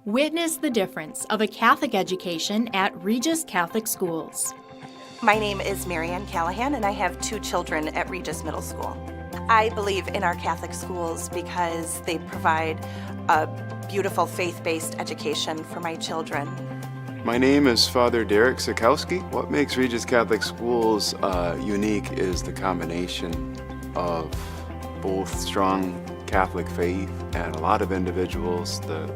Witness the difference of a Catholic education at Regis Catholic Schools. My name is Marianne Callahan, and I have 2 children at Regis Middle School. I believe in our Catholic schools because they provide a beautiful faith-based education for my children. My name is Father Derek Sikowski. What makes Regis Catholic Schools unique is the combination of both strong Catholic faith and a lot of individuals, the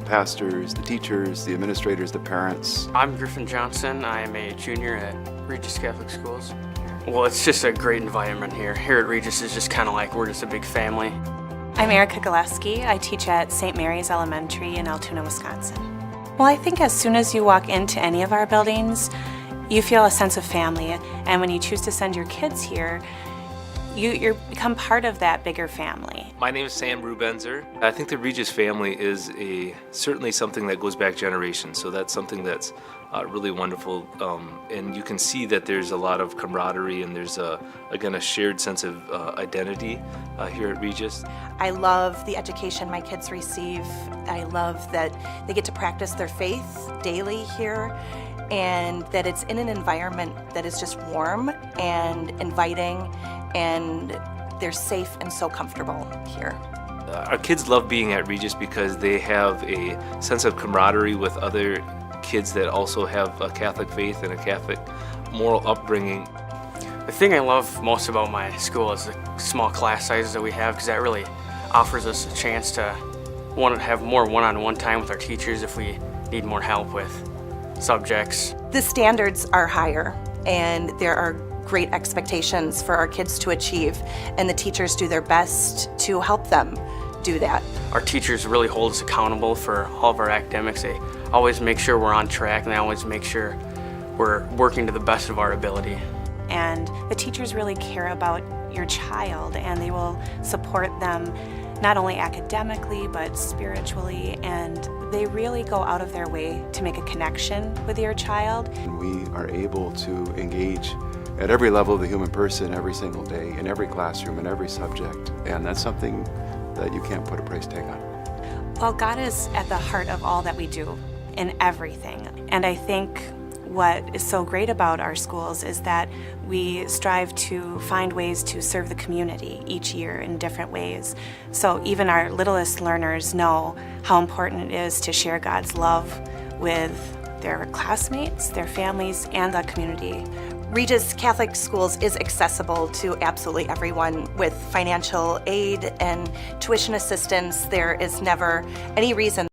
pastors, the teachers, the administrators, the parents. I'm Griffin Johnson. I am a junior at Regis Catholic Schools. Well, it's just a great environment here. Here at Regis is just kind of like we're just a big family. I'm Erica Gillespie. I teach at St. Mary's Elementary in Altoona, Wisconsin. Well, I think as soon as you walk into any of our buildings, you feel a sense of family. And when you choose to send your kids here, you become part of that bigger family. My name is Sam Rubenzer. I think the Regis family is certainly something that goes back generations, so that's something that's really wonderful. And you can see that there's a lot of camaraderie and there's, again, a shared sense of identity here at Regis. I love the education my kids receive. I love that they get to practice their faith daily here, and that it's in an environment that is just warm and inviting, and they're safe and so comfortable here. Our kids love being at Regis because they have a sense of camaraderie with other kids that also have a Catholic faith and a Catholic moral upbringing. The thing I love most about my school is the small class sizes that we have, because that really offers us a chance to have more one-on-one time with our teachers if we need more help with subjects. The standards are higher, and there are great expectations for our kids to achieve, and the teachers do their best to help them do that. Our teachers really hold us accountable for all of our academics. They always make sure we're on track, and they always make sure we're working to the best of our ability. And the teachers really care about your child, and they will support them not only academically but spiritually, and they really go out of their way to make a connection with your child. And we are able to engage at every level of the human person every single day, in every classroom, in every subject, and that's something that you can't put a price tag on. Well, God is at the heart of all that we do, in everything. And I think what is so great about our schools is that we strive to find ways to serve the community each year in different ways. So even our littlest learners know how important it is to share God's love with their classmates, their families, and the community. Regis Catholic Schools is accessible to absolutely everyone with financial aid and tuition assistance. There is never any reason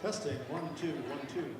Testing, 1, 2, 1, 2.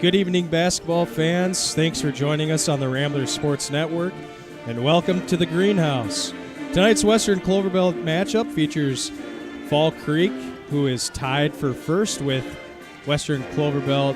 Good evening, basketball fans. Thanks for joining us on the Ramblers Sports Network, and welcome to the Greenhouse. Tonight's Western Clover Belt matchup features Fall Creek, who is tied for first with Western Clover Belt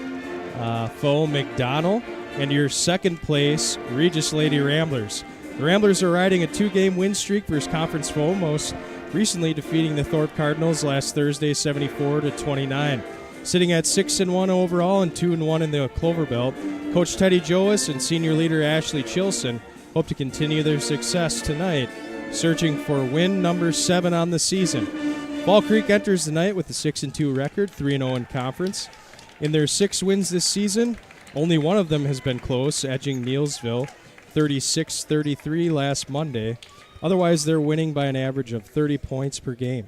foe McDonell, and your second place, Regis Lady Ramblers. The Ramblers are riding a 2-game win streak versus conference foe, most recently defeating the Thorpe Cardinals last Thursday 74-29. Sitting at 6-1 overall and 2-1 in the Clover Belt, Coach Teddy Joas and senior leader Ashley Chilson hope to continue their success tonight, searching for win number 7 on the season. Fall Creek enters the night with a 6-2 record, 3-0 in conference. In their 6 wins this season, only one of them has been close, edging Neilsville 36-33 last Monday. Otherwise, they're winning by an average of 30 points per game.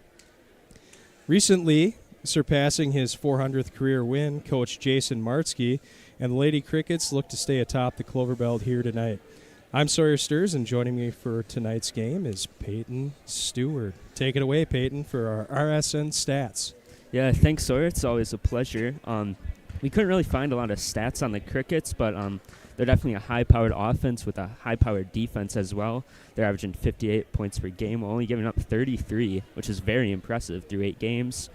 Recently, surpassing his 400th career win, Coach Jason Martzke and the Lady Crickets look to stay atop the Clover Belt here tonight. I'm Sawyer Sturs, and joining me for tonight's game is Peyton Stewart. Take it away, Peyton, for our RSN stats. Yeah, thanks, Sawyer. It's always a pleasure. We couldn't really find a lot of stats on the Crickets, but they're definitely a high-powered offense with a high-powered defense as well. They're averaging 58 points per game, while only giving up 33, which is very impressive through 8 games.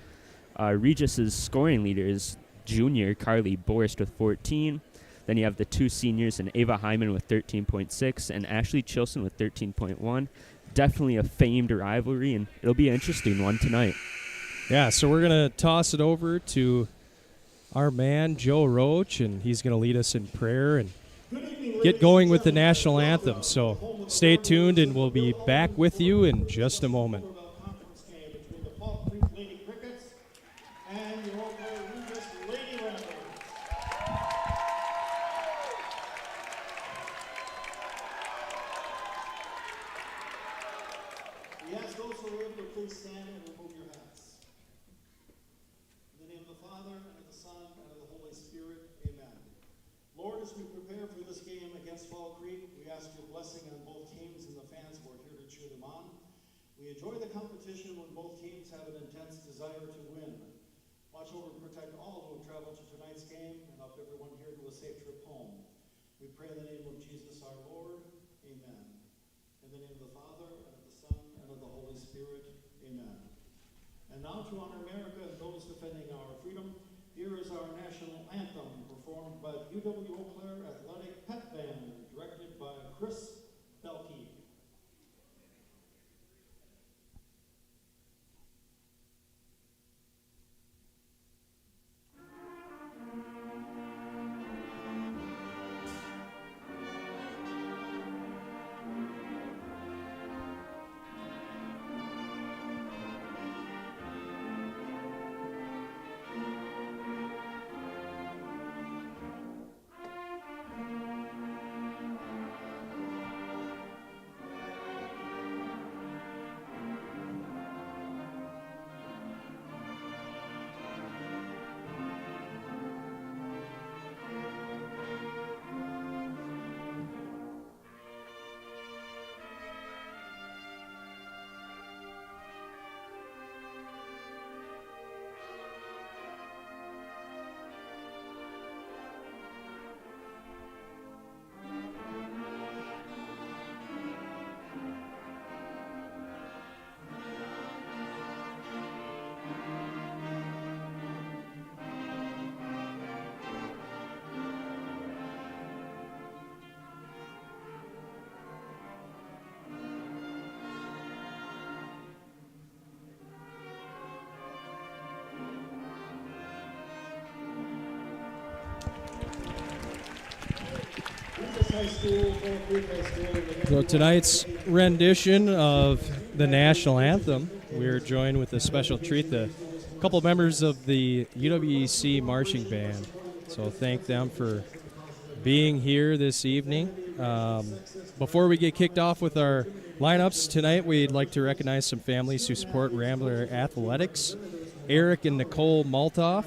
Regis's scoring leader is junior Carly Borst with 14. Then you have the 2 seniors and Ava Hyman with 13.6 and Ashley Chilson with 13.1. Definitely a famed rivalry, and it'll be an interesting one tonight. Yeah, so we're going to toss it over to our man, Joe Roach, and he's going to lead us in prayer and get going with the national anthem. So stay tuned, and we'll be back with you in just a moment. To honor America and those defending our freedom, here is our national anthem performed by the UW Eau Claire Athletic Pep Band, directed by Chris Belkey. So tonight's rendition of the national anthem, we're joined with a special treat, a couple members of the UWEC marching band. So thank them for being here this evening. Before we get kicked off with our lineups tonight, we'd like to recognize some families who support Rambler Athletics. Eric and Nicole Maltoff,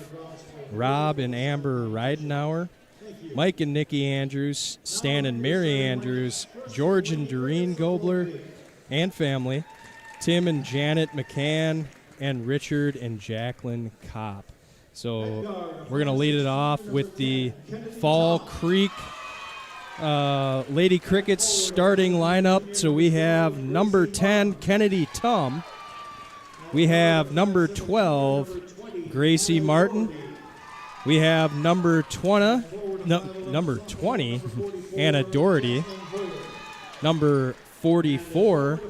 Rob and Amber Reidenauer, Mike and Nikki Andrews, Stan and Mary Andrews, George and Doreen Gobler and family, Tim and Janet McCann, and Richard and Jacqueline Kopp. So we're going to lead it off with the Fall Creek Lady Crickets starting lineup. So we have number 10, Kennedy Tum. We have number 12, Gracie Martin. We have number 20, Anna Doherty. Number 44,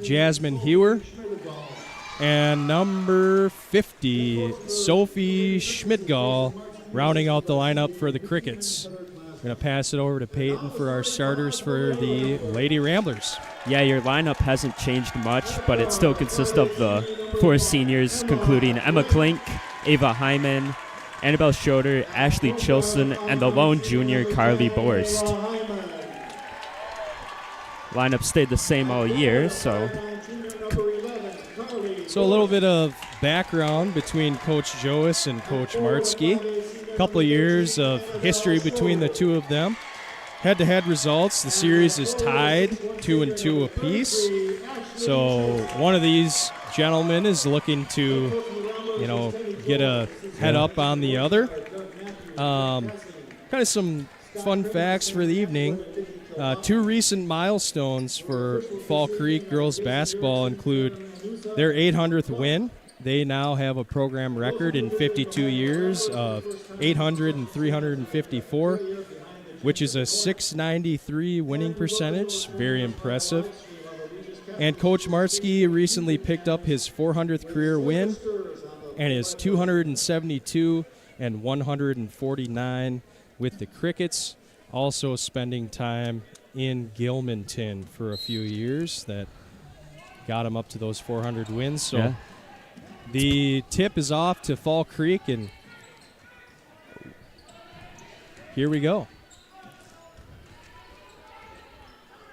Jasmine Hewer. And number 50, Sophie Schmidgall, rounding out the lineup for the Crickets. I'm going to pass it over to Peyton for our starters for the Lady Ramblers. Yeah, your lineup hasn't changed much, but it still consists of the 4 seniors, concluding Emma Klink, Ava Hyman, Annabelle Schroeder, Ashley Chilson, and the lone junior, Carly Borst. Lineup stayed the same all year, so a little bit of background between Coach Joas and Coach Martsky. A couple of years of history between the two of them. Head-to-head results, the series is tied 2-2 apiece. So one of these gentlemen is looking to, get a head up on the other. Kind of some fun facts for the evening. 2 recent milestones for Fall Creek girls basketball include their 800th win. They now have a program record in 52 years of 800 and 354, which is a 693 winning percentage. Very impressive. And Coach Martsky recently picked up his 400th career win and his 272 and 149 with the Crickets, also spending time in Gilmanton for a few years. That got him up to those 400 wins. So yeah. The tip is off to Fall Creek, and here we go.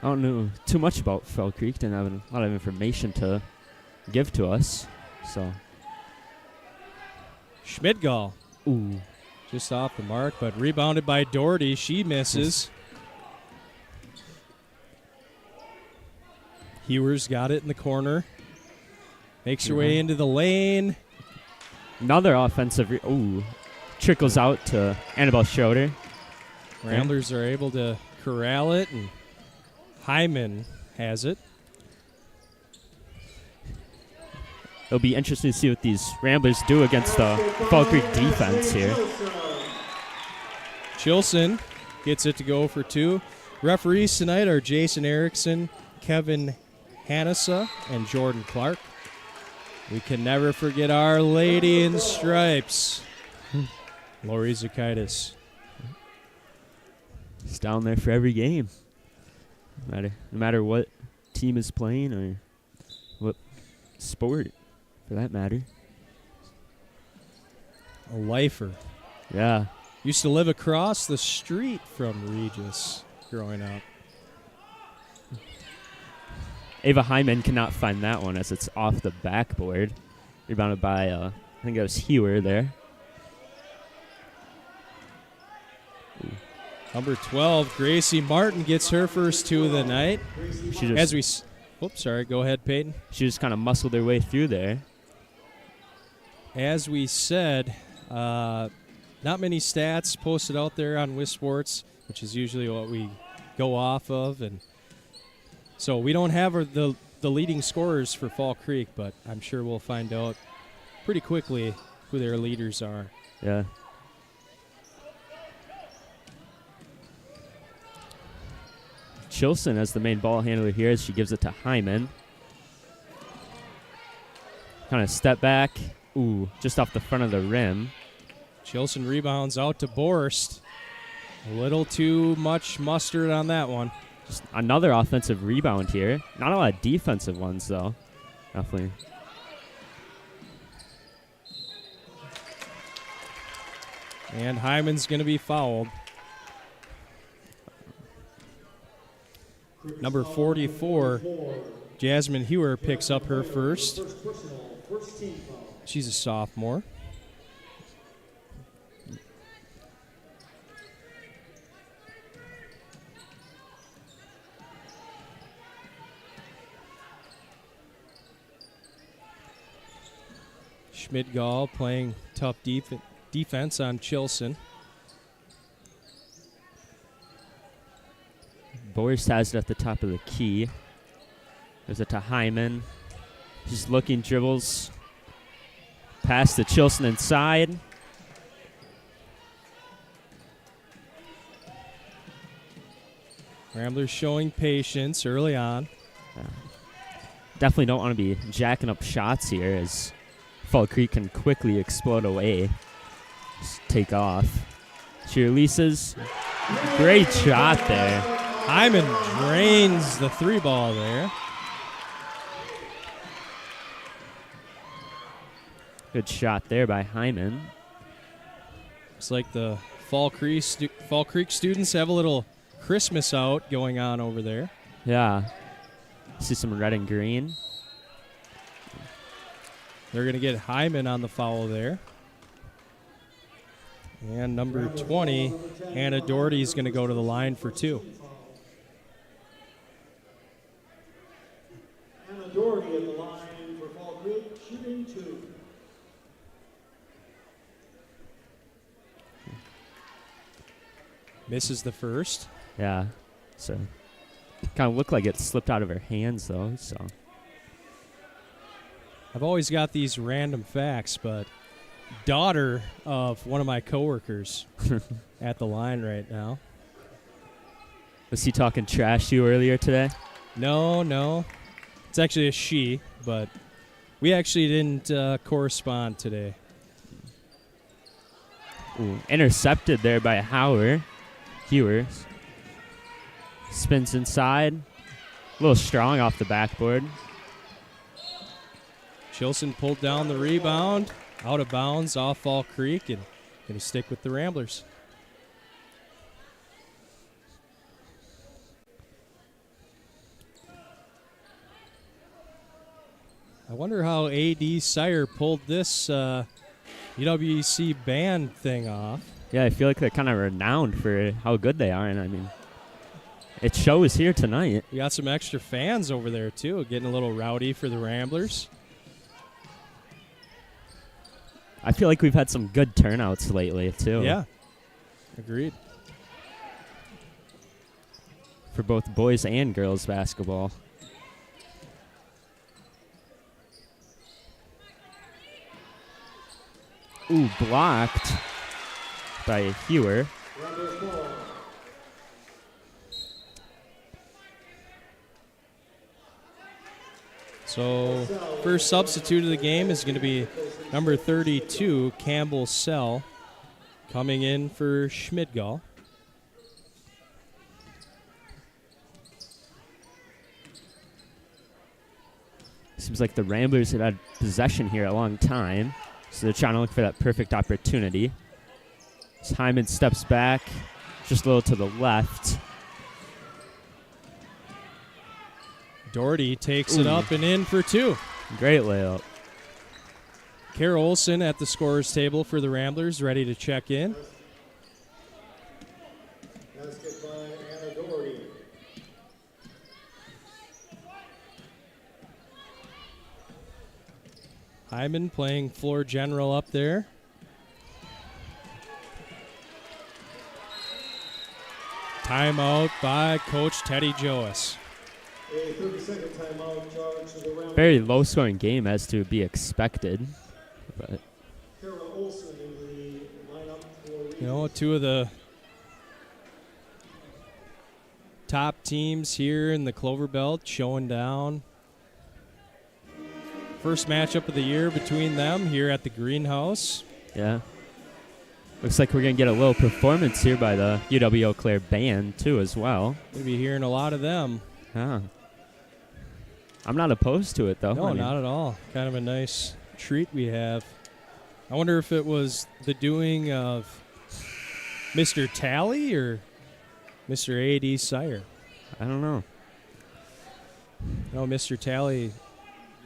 I don't know too much about Fall Creek. Didn't have a lot of information to give to us. So Schmidgall. Ooh. Just off the mark, but rebounded by Doherty. She misses. Hewer's got it in the corner. Makes her way into the lane. Another offensive. Trickles out to Annabelle Schroeder. Ramblers are able to corral it, and Hyman has it. It'll be interesting to see what these Ramblers do against the Fall Creek defense here. Chilson gets it to go for 2. Referees tonight are Jason Erickson, Kevin Hannessa, and Jordan Clark. We can never forget Our Lady in Stripes, Lori Zakaitis. It's down there for every game. No matter what team is playing or what sport, for that matter. A lifer. Yeah. Used to live across the street from Regis growing up. Ava Hyman cannot find that one as it's off the backboard. Rebounded by, I think it was Hewer there. Ooh. Number 12, Gracie Martin gets her first 2 of the night. Go ahead, Peyton. She just kind of muscled her way through there. As we said, not many stats posted out there on WisSports, which is usually what we go off of, and so we don't have the leading scorers for Fall Creek, but I'm sure we'll find out pretty quickly who their leaders are. Yeah. Chilson as the main ball handler here as she gives it to Hyman. Kind of step back. Ooh, just off the front of the rim. Chilson rebounds out to Borst. A little too much mustard on that one. Just another offensive rebound here. Not a lot of defensive ones, though. Definitely. And Hyman's going to be fouled. Number 44, Jasmine Hewer, picks up her first. She's a sophomore. Schmidgall playing tough defense on Chilson. Boris has it at the top of the key. There's it to Hyman. Just looking, dribbles. Pass to Chilson inside. Ramblers showing patience early on. Definitely don't want to be jacking up shots here as Fall Creek can quickly explode away. Just take off. She releases. Great shot there. Hyman drains the 3-ball there. Good shot there by Hyman. It's like the Fall Creek students have a little Christmas out going on over there. Yeah. See some red and green. They're going to get Hyman on the foul there. And number 20, Hannah Doherty, is going to go to the line for 2. Hannah Doherty at the line for Fall Creek, shooting 2. Misses the first. Yeah. So kind of looked like it slipped out of her hands, though. So I've always got these random facts, but daughter of one of my coworkers at the line right now. Was he talking trash to you earlier today? No. It's actually a she, but we actually didn't correspond today. Ooh, intercepted there by Hewer. Spins inside. A little strong off the backboard. Chilson pulled down the rebound. Out of bounds off Fall Creek and going to stick with the Ramblers. I wonder how A.D. Sire pulled this UWC band thing off. Yeah, I feel like they're kind of renowned for how good they are, and I mean, it shows here tonight. You got some extra fans over there, too, getting a little rowdy for the Ramblers. I feel like we've had some good turnouts lately, too. Yeah, agreed. For both boys and girls basketball. Ooh, blocked by Hewer. So first substitute of the game is going to be number 32, Campbell Sell, coming in for Schmidgall. Seems like the Ramblers have had possession here a long time, so they're trying to look for that perfect opportunity. As Hyman steps back, just a little to the left. Doherty takes it up and in for 2. Great layup. Kara Olson at the scorer's table for the Ramblers, ready to check in. Basket by Hannah Doherty. Hyman playing floor general up there. Timeout by Coach Teddy Joas. A 30-second timeout charge to the Ramblers. Very low-scoring game as to be expected. But Kara Olson in the lineup for You know, 2 of the top teams here in the Clover Belt showing down. First matchup of the year between them here at the Greenhouse. yeah. Looks like we're going to get a little performance here by the UW Eau Claire band, too, as well. We'll be hearing a lot of them. Huh. I'm not opposed to it, though. No, I mean, not at all. Kind of a nice treat we have. I wonder if it was the doing of Mr. Talley or Mr. A.D. Sire. I don't know. No, Mr. Talley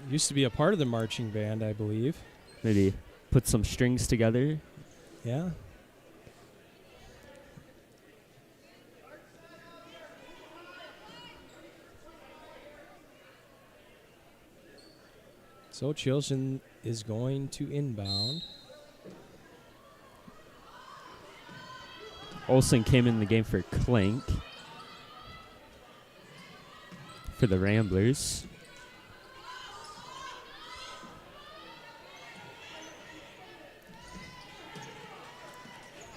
used to be a part of the marching band, I believe. Maybe put some strings together. Yeah. So Chilson is going to inbound. Olsen came in the game for Klink for the Ramblers.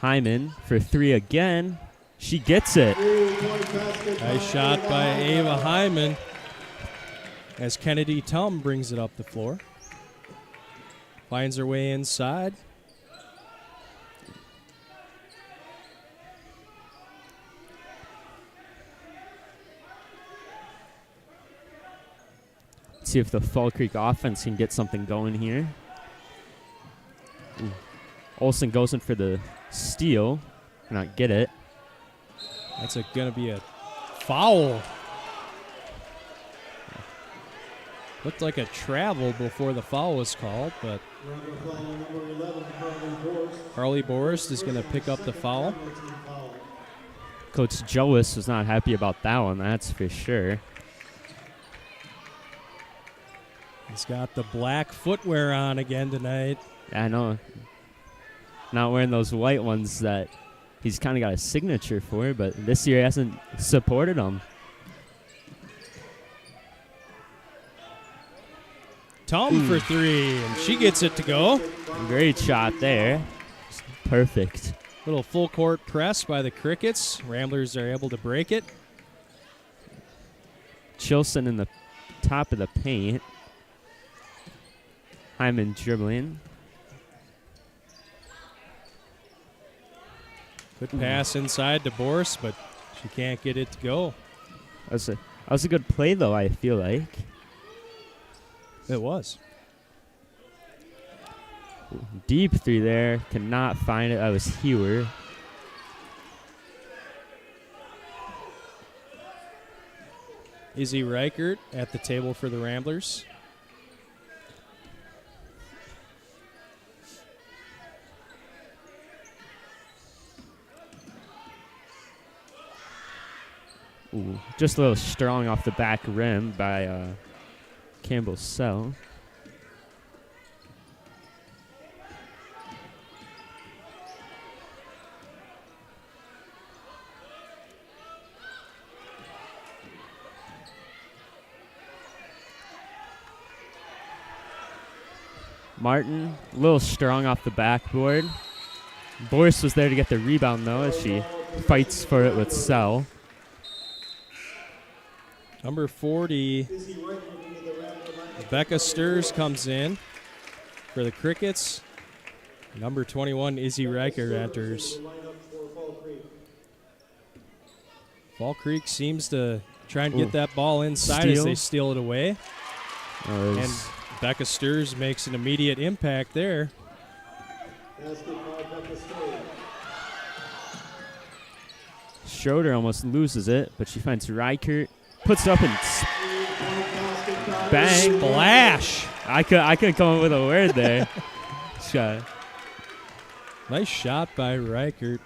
Hyman for 3 again. She gets it. Nice shot by Ava Hyman as Kennedy Tum brings it up the floor. Finds her way inside. See if the Fall Creek offense can get something going here. Ooh. Olsen goes in for the steal. Cannot get it. That's going to be a foul. Looked like a travel before the foul was called, but Carly Borst is going to pick up the foul. Coach Joas was not happy about that one, that's for sure. He's got the black footwear on again tonight. I know. Not wearing those white ones that he's kind of got a signature for, but this year he hasn't supported them. Tum for 3, and she gets it to go. Great shot there. Perfect. Little full court press by the Crickets. Ramblers are able to break it. Chilson in the top of the paint. Hyman dribbling. Good pass inside to Borst, but she can't get it to go. That was a good play, though, I feel like. It was. Deep 3 there. Cannot find it. That was Hewer. Izzy Reichert at the table for the Ramblers. Ooh, just a little strong off the back rim by Campbell Sell. Martin, a little strong off the backboard. Boris was there to get the rebound, though, as she fights for it with Sell. Number 40, Becca Stirs comes in for the Crickets. Number 21, Izzy Riker enters. Fall Creek seems to try and get that ball inside as they steal it away. And Becca Stirs makes an immediate impact there. Schroeder almost loses it, but she finds Reichert. Puts it up and bang. Splash. I could come up with a word there. Shot. Nice shot by Reichert.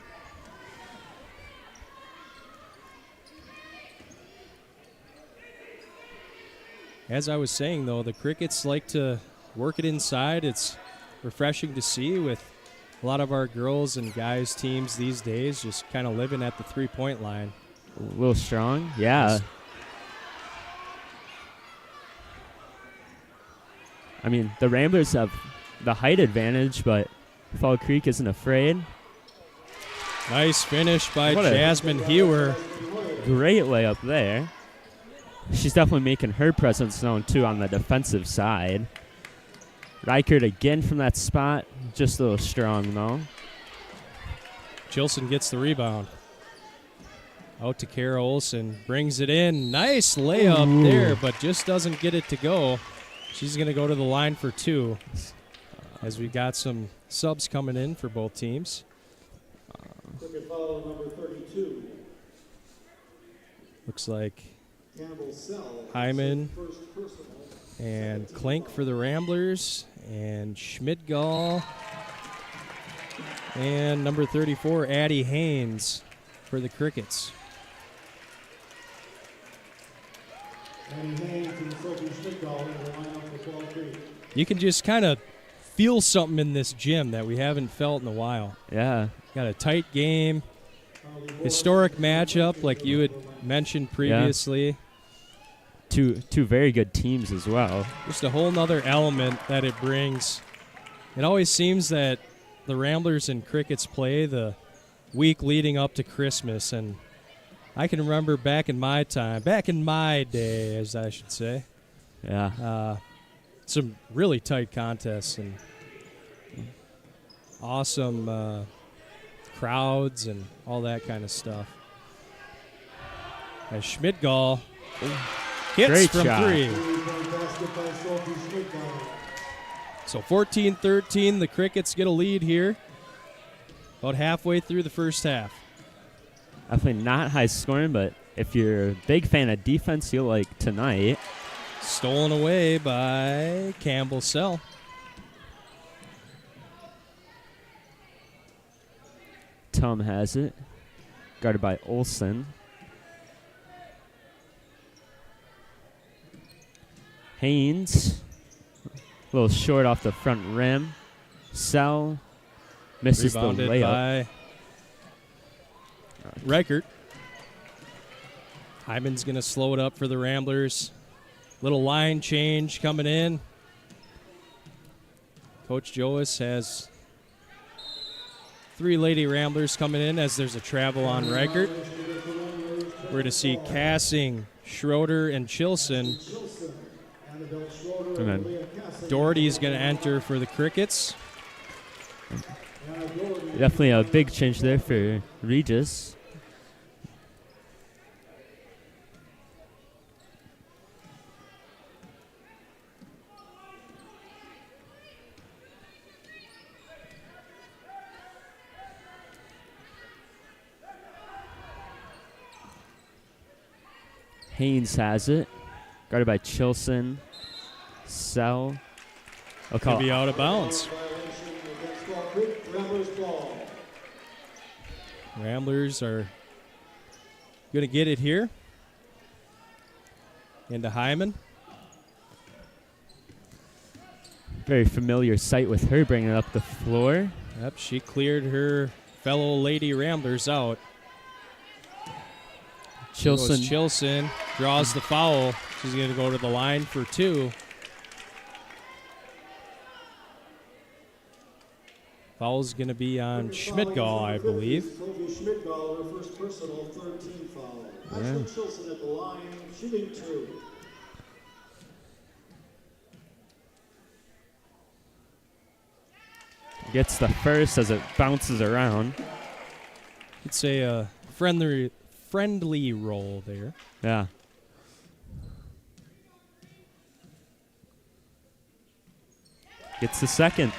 As I was saying, though, the Crickets like to work it inside. It's refreshing to see with a lot of our girls and guys teams these days just kind of living at the three-point line. A little strong, yeah. I mean, the Ramblers have the height advantage, but Fall Creek isn't afraid. Nice finish by Jasmine Hewer. Great layup there. She's definitely making her presence known, too, on the defensive side. Reichert again from that spot. Just a little strong, though. Chilson gets the rebound. Out to Kara Olsen. Brings it in. Nice layup there, but just doesn't get it to go. She's going to go to the line for 2 as we got some subs coming in for both teams. Cricket foul number 32. Looks like Campbell Sell. Hyman First personal. and Klink for the Ramblers, and Schmidgall, and number 34, Addie Haynes for the Crickets. Addie Haynes and Sophie Schmidgall in the lineup for Fall Creek. You can just kind of feel something in this gym that we haven't felt in a while. Yeah. Got a tight game, historic matchup like you had mentioned previously. Two very good teams as well. Just a whole nother element that it brings. It always seems that the Ramblers and Crickets play the week leading up to Christmas, and I can remember back in my day, as I should say, some really tight contests and awesome crowds and all that kind of stuff. As Schmidgall hits Great from shot. 3. So 14-13, the Crickets get a lead here about halfway through the first half. Definitely not high scoring, but if you're a big fan of defense, you'll like tonight. Stolen away by Campbell Sell. Tom has it. Guarded by Olsen. Haynes. A little short off the front rim. Sell. Misses Rebounded the layup. by Reichert. Hyman's going to slow it up for the Ramblers. Little line change coming in. Coach Joas has 3 Lady Ramblers coming in as there's a travel on Reichert. We're going to see Cassing, Schroeder, and Chilson. And then Doherty's going to enter for the Crickets. definitely a big change there for Regis. Haynes has it. Guarded by Chilson. Sell. Could be out of bounds. Ramblers are going to get it here. Into Hyman. Very familiar sight with her bringing it up the floor. Yep, she cleared her fellow Lady Ramblers out. Chilson draws the foul. She's going to go to the line for 2. Foul's going to be on Schmidgall, I believe. Schmidgall, her first personal 13 foul. Yeah. Chilson at the line, shooting 2. Gets the first as it bounces around. It's a friendly roll there. Yeah. Gets the second.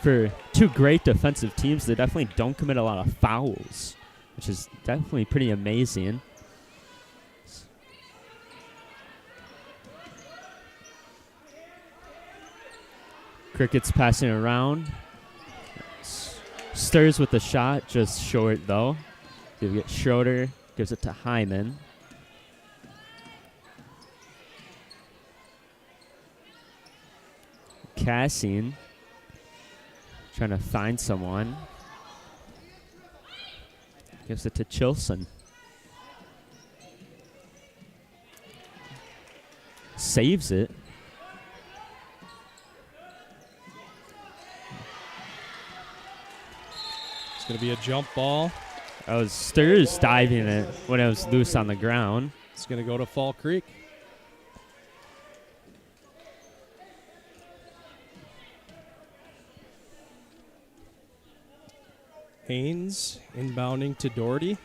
For 2 great defensive teams, they definitely don't commit a lot of fouls, which is definitely pretty amazing. Cricket's passing around. Stirs with the shot, just short though. You get Schroeder, gives it to Hyman. Cassine trying to find someone. Gives it to Chilson. Saves it. It's going to be a jump ball. That was Stirs diving it when it was loose on the ground. It's going to go to Fall Creek. Haynes inbounding to Doherty.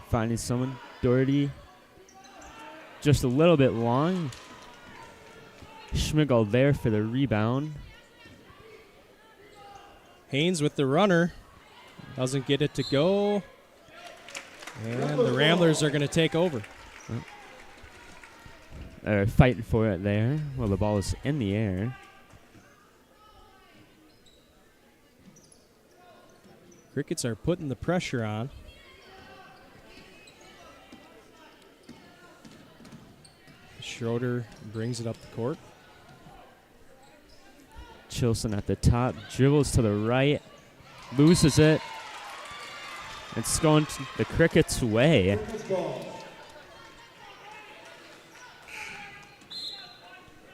Finding someone. Doherty just a little bit long. Schmigel there for the rebound. Haynes with the runner. Doesn't get it to go. And the Ramblers are going to take over. They're fighting for it there. Well, the ball is in the air. Crickets are putting the pressure on. Schroeder brings it up the court. Chilson at the top, dribbles to the right, loses it. It's going the Crickets' way.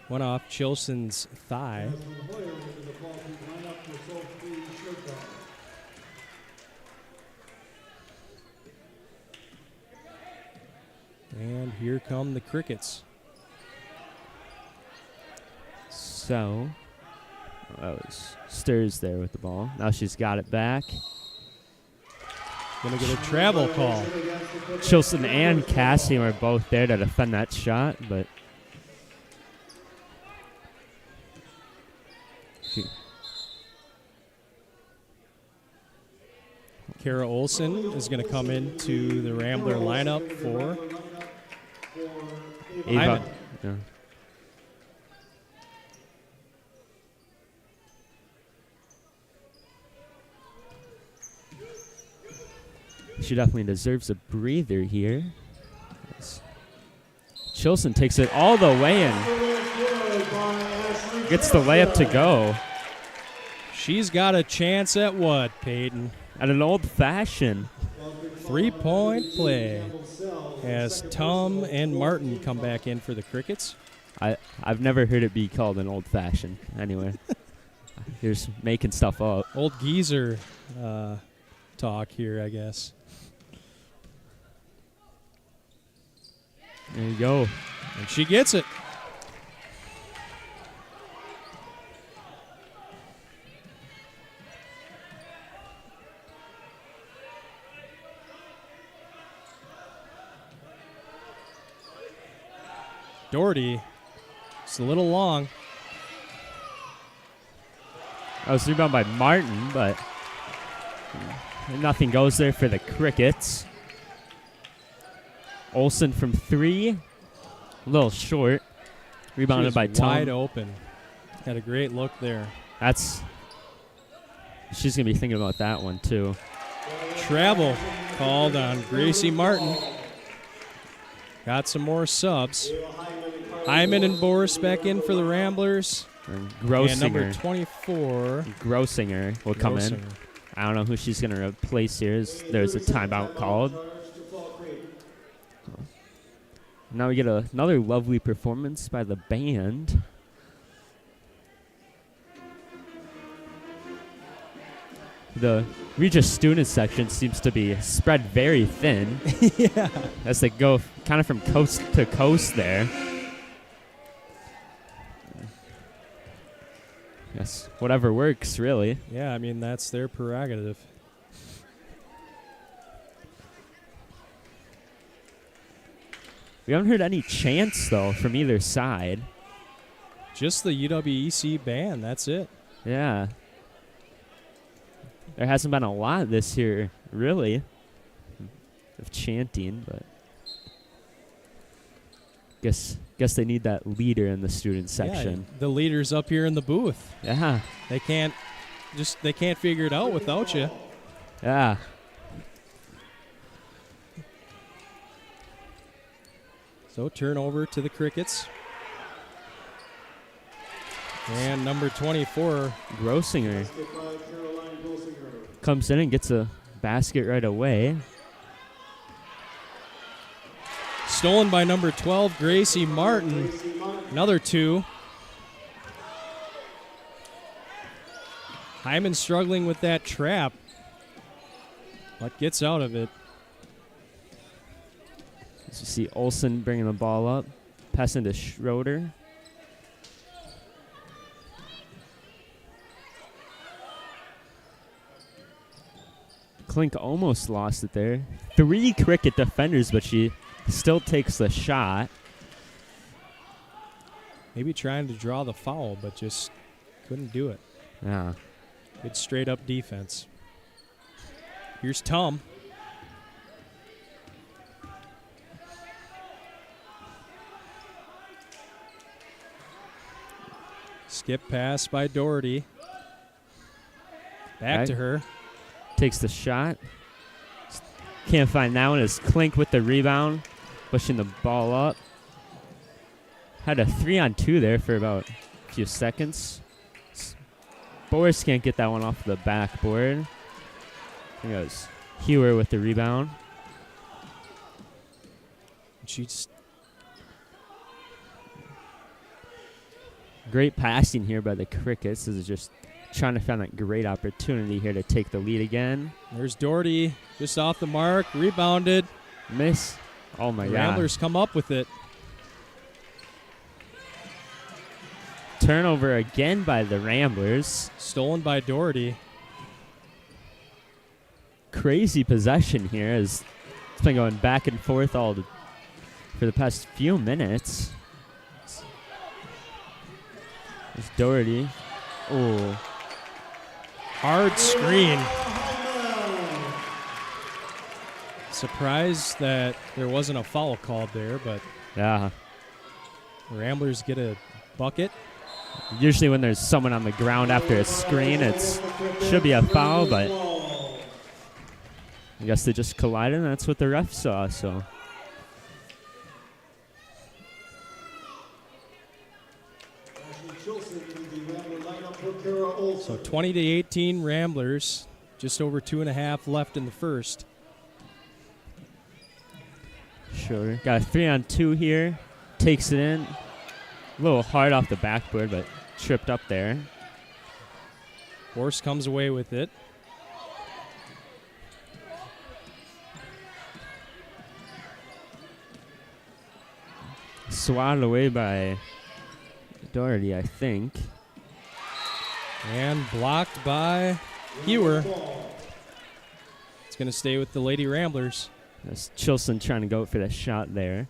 One off Chilson's thigh. And here come the Crickets. So, that was Stirs there with the ball. Now she's got it back. Gonna get a travel call. Chilson and Cassie are both there to defend that shot, but Kara Olson is going to come into the Rambler lineup for Ava. Hyman. Yeah. She definitely deserves a breather here. Chilson takes it all the way and gets the layup to go. She's got a chance at what, Peyton? At an old-fashioned. 3-point play as Tom and Martin come back in for the Crickets. I've never heard it be called an old-fashioned. Anyway, here's making stuff up. Old geezer talk here, I guess. There you go. And she gets it. Doherty, it's a little long. That was rebounded by Martin, but nothing goes there for the Crickets. Olsen from three, a little short. Rebounded by Tom. Wide open. Had a great look there. She's going to be thinking about that one, too. Travel called on Gracie Martin. Got some more subs. Hyman and Boris back in for the Ramblers. And number Grossinger. 24. Grossinger will come in. I don't know who she's going to replace here. There's a timeout called. Now we get another lovely performance by the band. The Regis student section seems to be spread very thin. Yeah. As they go kind of from coast to coast there. Yes, whatever works, really. Yeah, I mean, that's their prerogative. We haven't heard any chants, though, from either side. Just the UWEC band, that's it. Yeah. There hasn't been a lot this year, really, of chanting, but guess they need that leader in the student section. Yeah, the leader's up here in the booth. Yeah. They can't figure it out without you. Yeah. So turnover to the Crickets. And number 24, Grossinger comes in and gets a basket right away. stolen by number 12, Gracie Martin. Another two. Hyman struggling with that trap, but gets out of it. As you see Olsen bringing the ball up, passing to Schroeder. Klink almost lost it there. 3 Cricket defenders, but she still takes the shot. Maybe trying to draw the foul, but just couldn't do it. Yeah. Good straight-up defense. Here's Tom. Skip pass by Doherty. Back to her. Takes the shot. Can't find that one. As Klink with the rebound, pushing the ball up. Had a 3-on-2 there for about a few seconds. Boris can't get that one off the backboard. Here goes Hewer with the rebound. She's great passing here by the Crickets. This is just trying to find that great opportunity here to take the lead again. There's Doherty just off the mark, rebounded. Miss. Oh my God. Ramblers come up with it. Turnover again by the Ramblers. Stolen by Doherty. Crazy possession here as it's been going back and forth for the past few minutes. It's Doherty. Oh. Hard screen. Surprised that there wasn't a foul called there, but yeah. Ramblers get a bucket. Usually when there's someone on the ground after a screen, it should be a foul, but I guess they just collided, and that's what the ref saw, so. So 20-18 Ramblers, just over 2.5 left in the first. Sure. Got a 3-on-2 here. Takes it in. A little hard off the backboard, but tripped up there. Horse comes away with it. Swatted away by Doherty, I think. And blocked by Hewer. It's going to stay with the Lady Ramblers. That's Chilson trying to go for the shot there.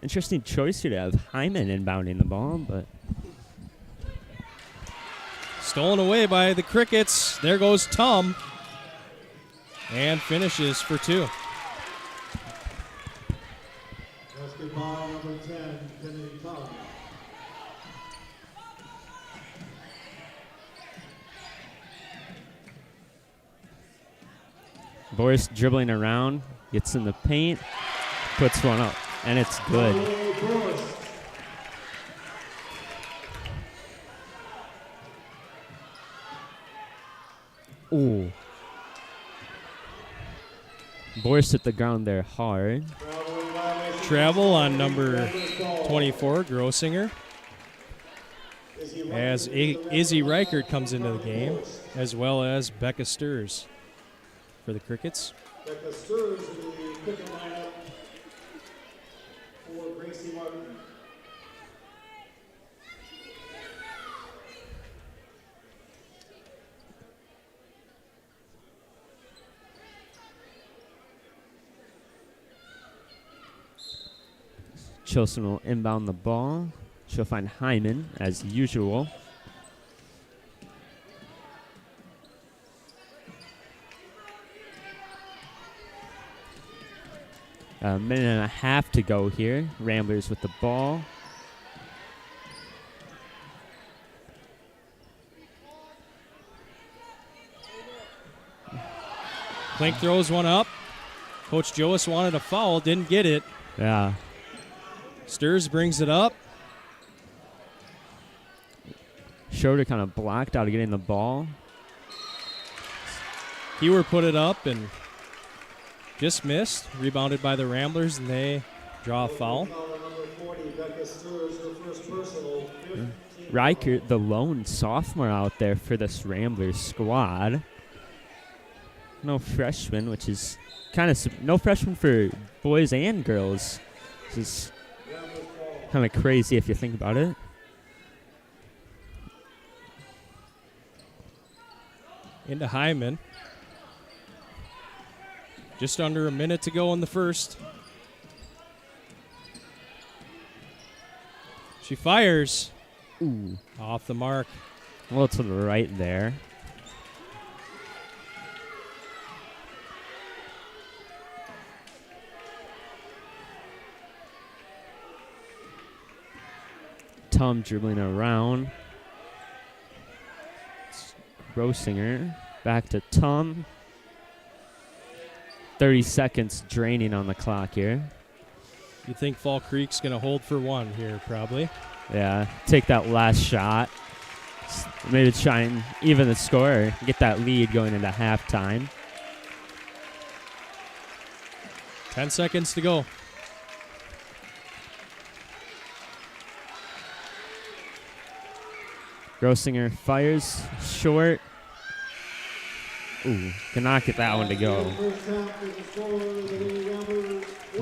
Interesting choice here to have Hyman inbounding the ball, but stolen away by the Crickets. There goes Tum. And finishes for 2. Basketball number 10, Kennedy Tum. Boris dribbling around, gets in the paint, puts one up, and it's good. Ooh. Boris hit the ground there hard. Travel on number 24, Grossinger. As Izzy Reichert comes into the game, as well as Becca Sturs for the Crickets. Becca Sturs in the picking lineup for Gracie Martin. Chilson will inbound the ball. She'll find Hyman, as usual. A minute and a half to go here. Ramblers with the ball. Klink throws one up. Coach Joas wanted a foul, didn't get it. Yeah. Sturs brings it up. Schroeder kind of blocked out of getting the ball. Hewer put it up and just missed. Rebounded by the Ramblers, and they draw a foul. Reichert, the lone sophomore out there for this Ramblers squad. No freshman, which is kind of no freshman for boys and girls. This is kind of crazy if you think about it. Into Hyman. Just under a minute to go in the first. She fires. Ooh. Off the mark. A little to the right there. Tom dribbling around. Grossinger. Back to Tom. 30 seconds draining on the clock here. You think Fall Creek's going to hold for one here, probably. Yeah, take that last shot. Maybe try and even the score, or get that lead going into halftime. 10 seconds to go. Grossinger fires short. Ooh, cannot get that one to go.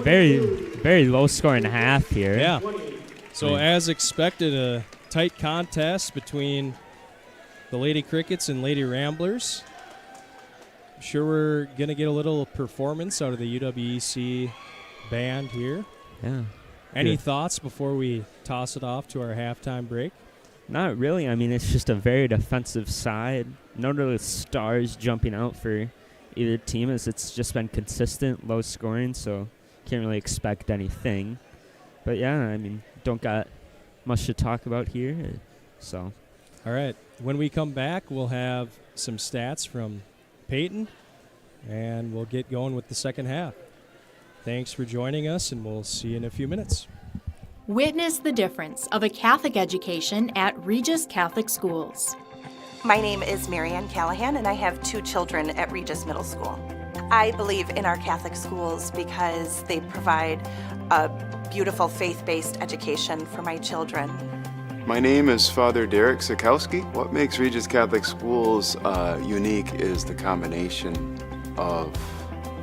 Very low scoring half here. Yeah. So as expected, a tight contest between the Lady Crickets and Lady Ramblers. I'm sure we're going to get a little performance out of the UWEC band here. Yeah. Any thoughts before we toss it off to our halftime break? Not really. I mean, it's just a very defensive side. No real stars jumping out for either team, as it's just been consistent, low scoring, so can't really expect anything. But yeah, I mean, don't got much to talk about here. So, all right. When we come back, we'll have some stats from Peyton, and we'll get going with the second half. Thanks for joining us, and we'll see you in a few minutes. Witness the difference of a Catholic education at Regis Catholic Schools. My name is Marianne Callahan, and I have 2 children at Regis Middle School. I believe in our Catholic schools because they provide a beautiful faith-based education for my children. My name is Father Derek Sikowski. What makes Regis Catholic Schools unique is the combination of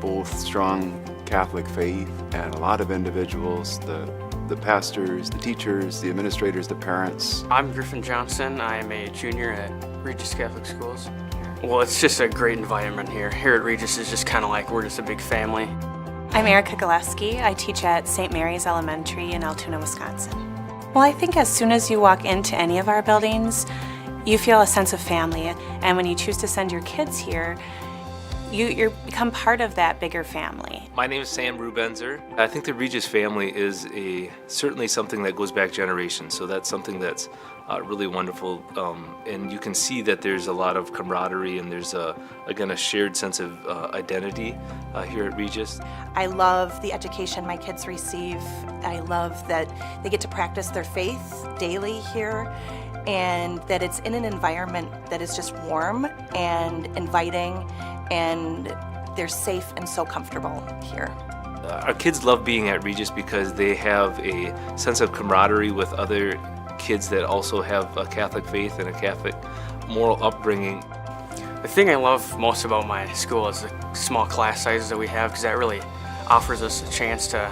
both strong Catholic faith and a lot of individuals, the pastors, the teachers, the administrators, the parents. I'm Griffin Johnson. I am a junior at Regis Catholic Schools. Well, it's just a great environment here. Here at Regis is just kind of like we're just a big family. I'm Erica Gillespie. I teach at St. Mary's Elementary in Altoona, Wisconsin. Well, I think as soon as you walk into any of our buildings, you feel a sense of family. And when you choose to send your kids here, you become part of that bigger family. My name is Sam Rubenzer. I think the Regis family is certainly something that goes back generations, so that's something that's really wonderful. And you can see that there's a lot of camaraderie, and there's again a shared sense of identity here at Regis. I love the education my kids receive. I love that they get to practice their faith daily here, and that it's in an environment that is just warm and inviting, and they're safe and so comfortable here. Our kids love being at Regis because they have a sense of camaraderie with other kids that also have a Catholic faith and a Catholic moral upbringing. The thing I love most about my school is the small class sizes that we have, because that really offers us a chance to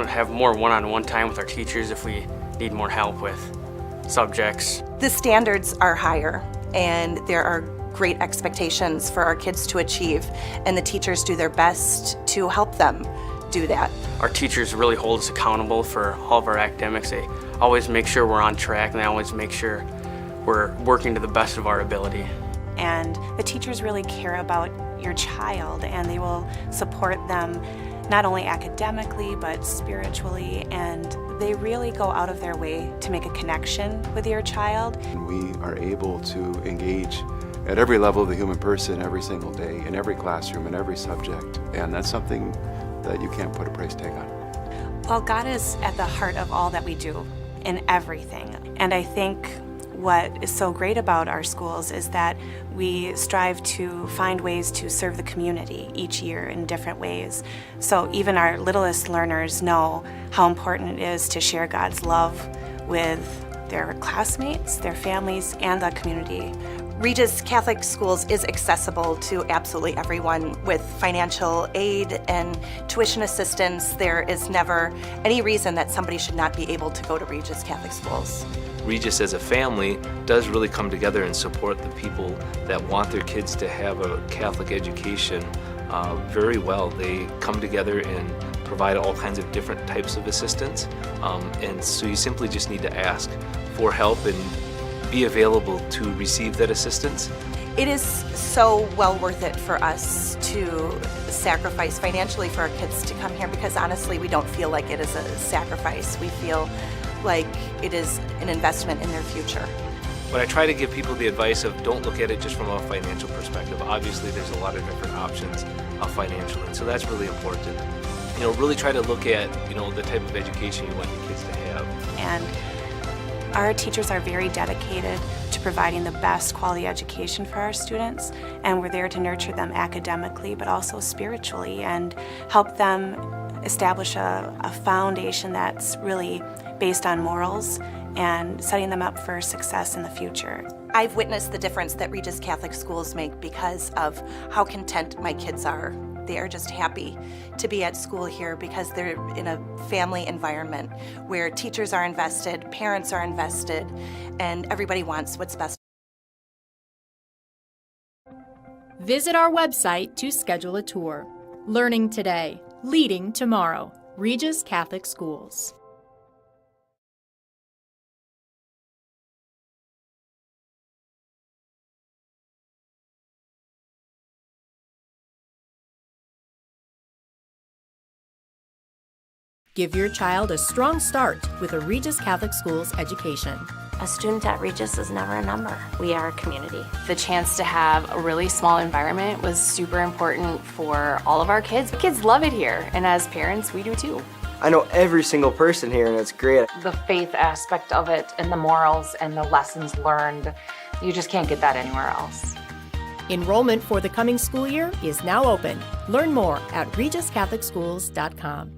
have more one-on-one time with our teachers if we need more help with subjects. The standards are higher, and there are great expectations for our kids to achieve, and the teachers do their best to help them do that. Our teachers really hold us accountable for all of our academics. They always make sure we're on track, and they always make sure we're working to the best of our ability. And the teachers really care about your child, and they will support them not only academically but spiritually, and they really go out of their way to make a connection with your child. And we are able to engage at every level of the human person every single day, in every classroom, in every subject, and that's something that you can't put a price tag on. Well, God is at the heart of all that we do, in everything. And I think what is so great about our schools is that we strive to find ways to serve the community each year in different ways. So even our littlest learners know how important it is to share God's love with their classmates, their families, and the community. Regis Catholic Schools is accessible to absolutely everyone with financial aid and tuition assistance. There is never any reason that somebody should not be able to go to Regis Catholic Schools. Regis as a family does really come together and support the people that want their kids to have a Catholic education very well. They come together and provide all kinds of different types of assistance, and so you simply just need to ask for help and be available to receive that assistance. It is so well worth it for us to sacrifice financially for our kids to come here, because honestly we don't feel like it is a sacrifice. We feel like it is an investment in their future. But I try to give people the advice of don't look at it just from a financial perspective. Obviously, there's a lot of different options financially, and so that's really important. Really try to look at, the type of education you want your kids to have. And our teachers are very dedicated to providing the best quality education for our students, and we're there to nurture them academically but also spiritually and help them establish a foundation that's really based on morals and setting them up for success in the future. I've witnessed the difference that Regis Catholic Schools make because of how content my kids are. They are just happy to be at school here because they're in a family environment where teachers are invested, parents are invested, and everybody wants what's best. Visit our website to schedule a tour. Learning today, leading tomorrow. Regis Catholic Schools. Give your child a strong start with a Regis Catholic Schools education. A student at Regis is never a number. We are a community. The chance to have a really small environment was super important for all of our kids. Kids love it here, and as parents, we do too. I know every single person here, and it's great. The faith aspect of it and the morals and the lessons learned, you just can't get that anywhere else. Enrollment for the coming school year is now open. Learn more at regiscatholicschools.com.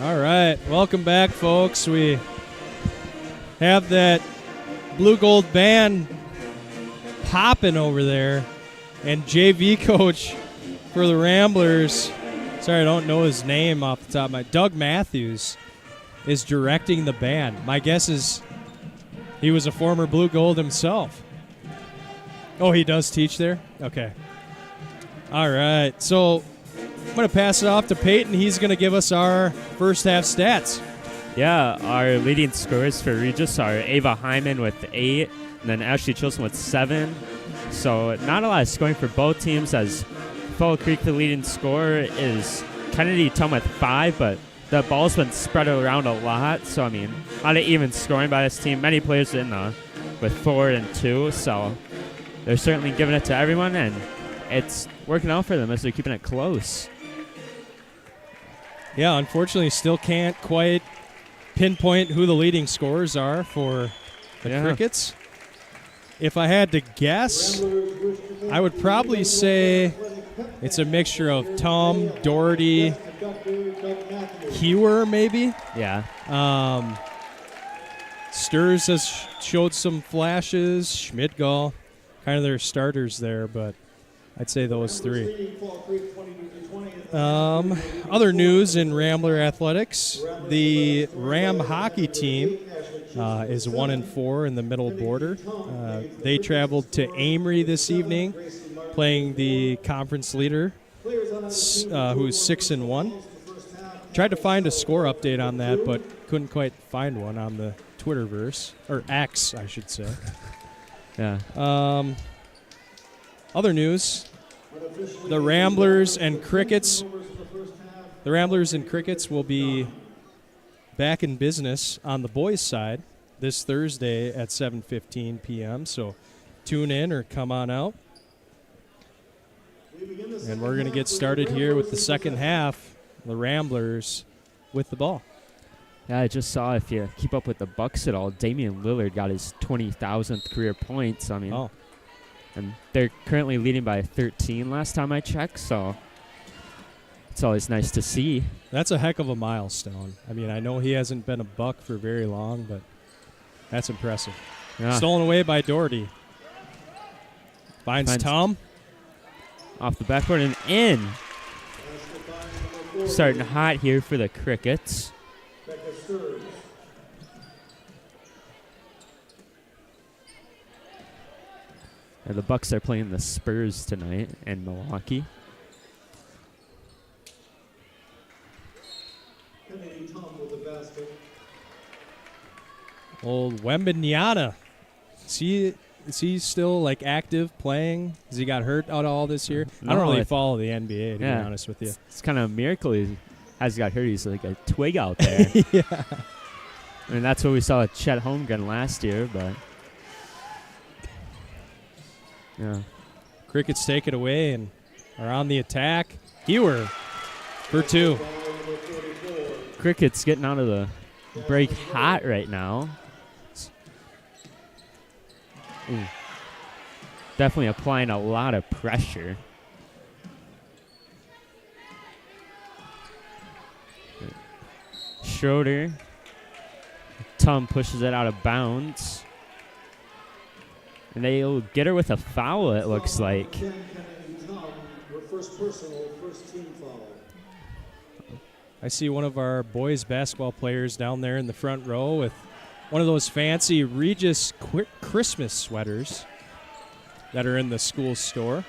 All right, welcome back, folks. We have that blue gold band popping over there, and JV coach for the Ramblers, sorry I don't know his name off the top of my, Doug Matthews, is directing the band. My guess is he was a former blue gold himself. Oh, he does teach there? Okay. All right, so I'm going to pass it off to Peyton. He's going to give us our first half stats. Yeah, our leading scorers for Regis are Ava Hyman with 8, and then Ashley Chilson with 7. So not a lot of scoring for both teams, as Fall Creek, the leading scorer, is Kennedy Tum with 5, but the ball's been spread around a lot. So, I mean, a lot of even scoring by this team. Many players in with 4 and 2, so they're certainly giving it to everyone, and it's working out for them as they're keeping it close. Yeah, unfortunately, still can't quite pinpoint who the leading scorers are for the Crickets. If I had to guess, I would probably say it's a mixture of Tom, Doherty, Hewer, maybe. Yeah. Sturs has showed some flashes. Schmidgall, kind of their starters there, but I'd say those 3. Other news in Rambler athletics: the Ram hockey team is 1-4 in the middle border. They traveled to Amory this evening, playing the conference leader, who's 6-1. Tried to find a score update on that, but couldn't quite find one on the Twitterverse, or X, I should say. Yeah. Other news: the Ramblers and Crickets. The Ramblers and Crickets will be back in business on the boys' side this Thursday at 7:15 p.m. So tune in or come on out. And we're going to get started here with the second half. The Ramblers with the ball. Yeah, I just saw, if you keep up with the Bucks at all, Damian Lillard got his 20,000th career points. I mean, and they're currently leading by 13 last time I checked, so it's always nice to see. That's a heck of a milestone. I mean, I know he hasn't been a Buck for very long, but that's impressive. Yeah. Stolen away by Doherty. Finds Tom. Off the backboard and in. Starting hot here for the Crickets. And the Bucks are playing the Spurs tonight in Milwaukee. Old Wembanyama. Is he still like active playing? Has he got hurt out all this year? I don't really follow the NBA, to be honest with you. It's kind of a miracle he has got hurt. He's like a twig out there. Yeah. I mean, that's what we saw at Chet Holmgren last year, but yeah. Crickets take it away and are on the attack. Hewer for 2. Crickets getting out of the break hot right now. Ooh. Definitely applying a lot of pressure. Schroeder. Tum pushes it out of bounds. And they'll get her with a foul, it looks like. I see one of our boys basketball players down there in the front row with one of those fancy Regis Christmas sweaters that are in the school store.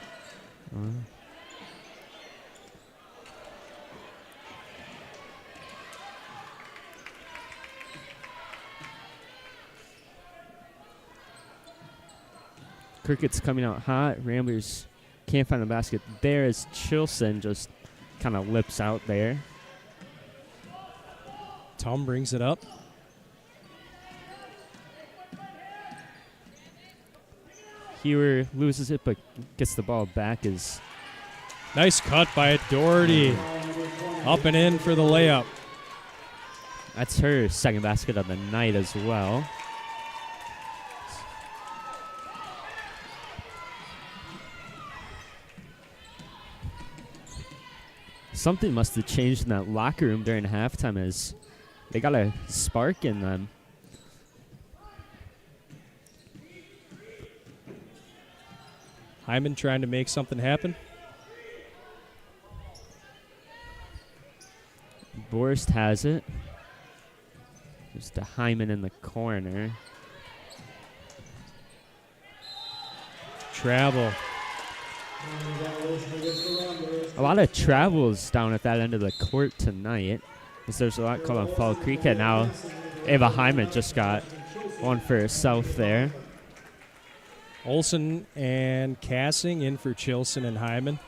Cricket's coming out hot. Ramblers can't find the basket there as Chilson just kind of lips out there. Tom brings it up. Hewer loses it, but gets the ball back. Nice cut by Doherty. Up and in for the layup. That's her second basket of the night as well. Something must have changed in that locker room during halftime as they got a spark in them. Hyman trying to make something happen. Borst has it. Just a Hyman in the corner. Travel. A lot of travels down at that end of the court tonight. Because there's a lot called on Fall Creek, and now Ava Hyman just got one for herself there. Olsen and Cassing in for Chilson and Hyman.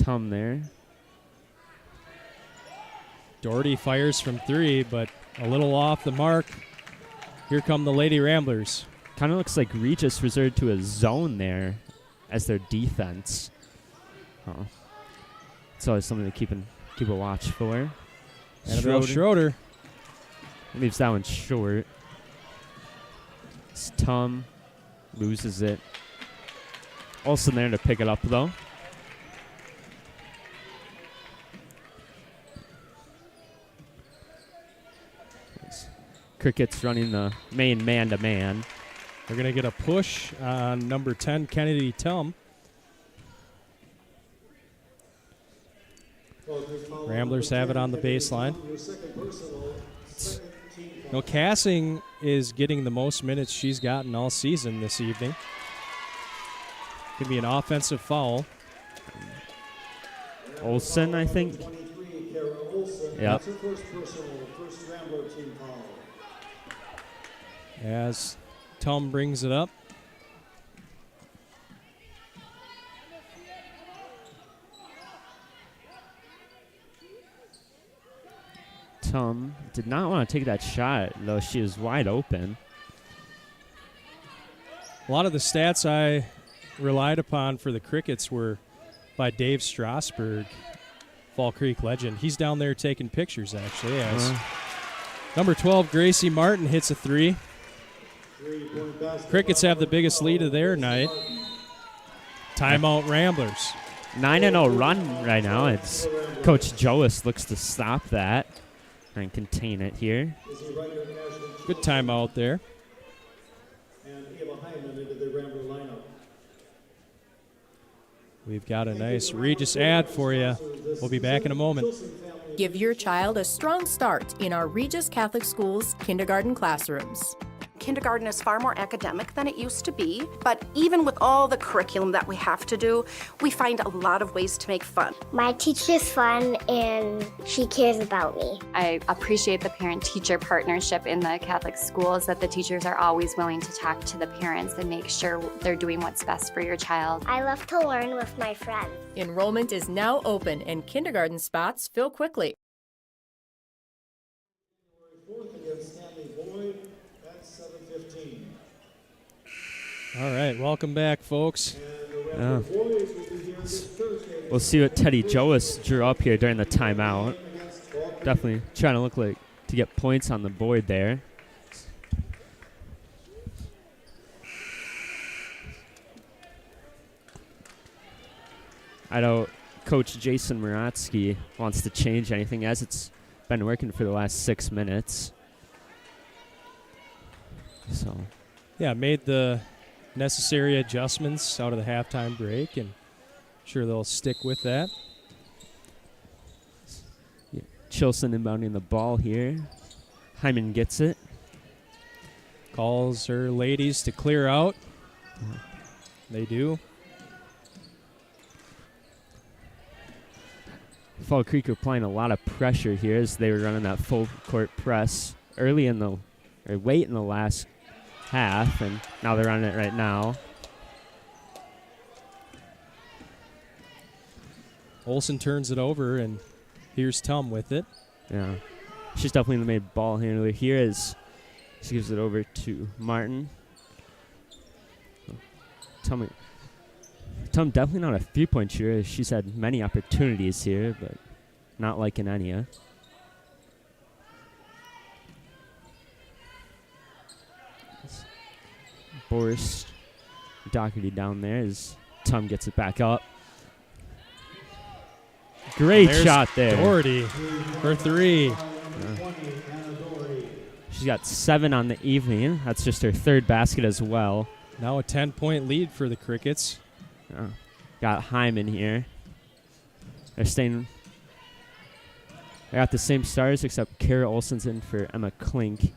Tum there. Doherty fires from 3, but a little off the mark. Here come the Lady Ramblers. Kind of looks like Regis resorted to a zone there as their defense. It's always something to keep a watch for. Annabelle Schroeder leaves that one short. Tum loses it. Olsen there to pick it up, though. Cricket's running the main man-to-man. They're going to get a push on number 10, Kennedy Tum. Ramblers have it on the baseline. Cassing is getting the most minutes she's gotten all season this evening. Could be an offensive foul. Olsen, I think. Yep. As Tum brings it up. Tum did not want to take that shot, though she was wide open. A lot of the stats I relied upon for the Crickets were by Dave Strasberg, Fall Creek legend. He's down there taking pictures, actually. As number 12, Gracie Martin, hits a 3. Crickets have the biggest lead of their night. Timeout Ramblers. 9-0 run right now. It's Coach Joas looks to stop that and contain it here. Good timeout there. We've got a nice Regis ad for you. We'll be back in a moment. Give your child a strong start in our Regis Catholic Schools kindergarten classrooms. Kindergarten is far more academic than it used to be, but even with all the curriculum that we have to do, we find a lot of ways to make fun. My teacher's fun and she cares about me. I appreciate the parent-teacher partnership in the Catholic schools, that the teachers are always willing to talk to the parents and make sure they're doing what's best for your child. I love to learn with my friends. Enrollment is now open and kindergarten spots fill quickly. All right, welcome back, folks. We'll see what Teddy Joas drew up here during the timeout. Definitely trying to look like to get points on the board there. I know Coach Jason Muratsky wants to change anything, as it's been working for the last 6 minutes. So, yeah, made the necessary adjustments out of the halftime break, and I'm sure they'll stick with that. Yeah, Chilson inbounding the ball here. Hyman gets it. Calls her ladies to clear out. They do. Fall Creek are applying a lot of pressure here as they were running that full court press late in the last half, and now they're running it right now. Olsen turns it over, and here's Tum with it. Yeah, she's definitely the main ball handler here as she gives it over to Martin. Tum definitely not a three-point shooter. She's had many opportunities here, but not like in Enya. Boris Doherty down there as Tum gets it back up. Great shot there. Doherty for 3. She's got 7 on the evening. That's just her 3rd basket as well. Now a 10-point lead for the Crickets. Got Hyman here. They got the same stars except Kara Olsen's in for Emma Klink.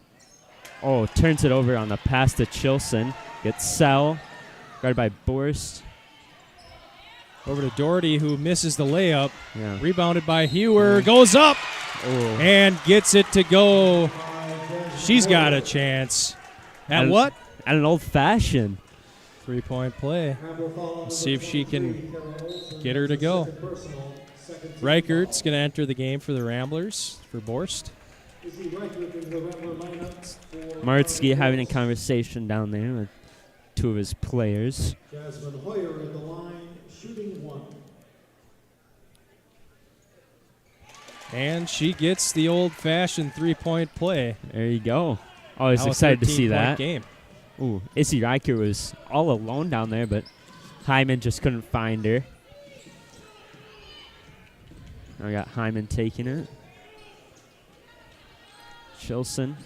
Oh, turns it over on the pass to Chilson. Gets Sell. Guarded by Borst. Over to Doherty, who misses the layup. Yeah. Rebounded by Hewer. Goes up and gets it to go. She's got a chance. At what? At an old-fashioned. 3-point play. Let's see if she can get her to go. Reichert's going to enter the game for the Ramblers for Borst. Martsky having a conversation down there with two of his players. Jasmine Hoyer at the line, shooting 1. And she gets the old-fashioned 3-point play. There you go. Always Now a excited to see 13-point that. Game. Ooh, Izzy Reichert was all alone down there, but Hyman just couldn't find her. Now we got Hyman taking it. Chilson.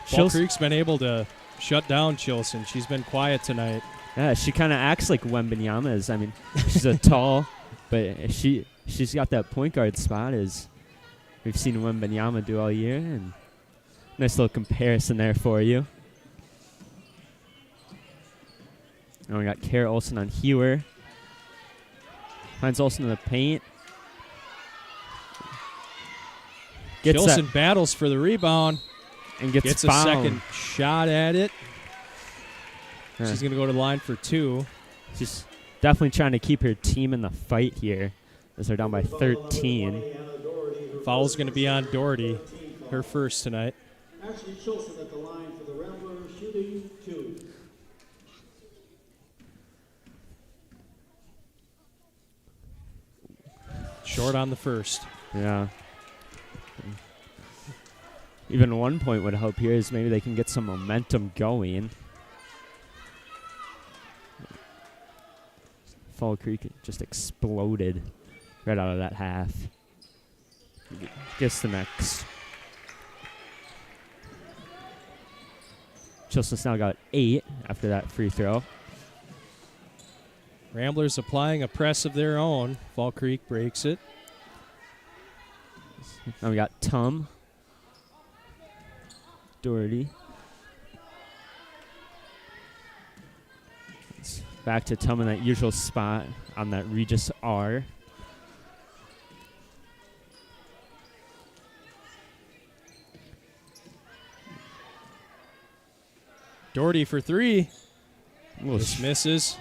Fall Creek's been able to shut down Chilson. She's been quiet tonight. Yeah, she kind of acts like Wembanyama is. I mean, she's a tall, but she's got that point guard spot as we've seen Wembanyama do all year. And nice little comparison there for you. And we got Kara Olsen on Hewer. Finds Olsen in the paint. Chilson battles for the rebound. And gets a second shot at it. She's going to go to the line for 2. She's definitely trying to keep her team in the fight here as they're down by 13. Foul's going to be on Doherty, her first tonight. Ashley Chilson at the line for the Ramblers, shooting 2. Short on the first. Yeah. Even 1 point would help here, is maybe they can get some momentum going. Fall Creek just exploded right out of that half. Gets the next. Chilson's now got 8 after that free throw. Ramblers applying a press of their own. Fall Creek breaks it. Now we got Tum. Doherty. It's back to Tum in that usual spot on that Regis R. Doherty for 3. Ooh, Just misses.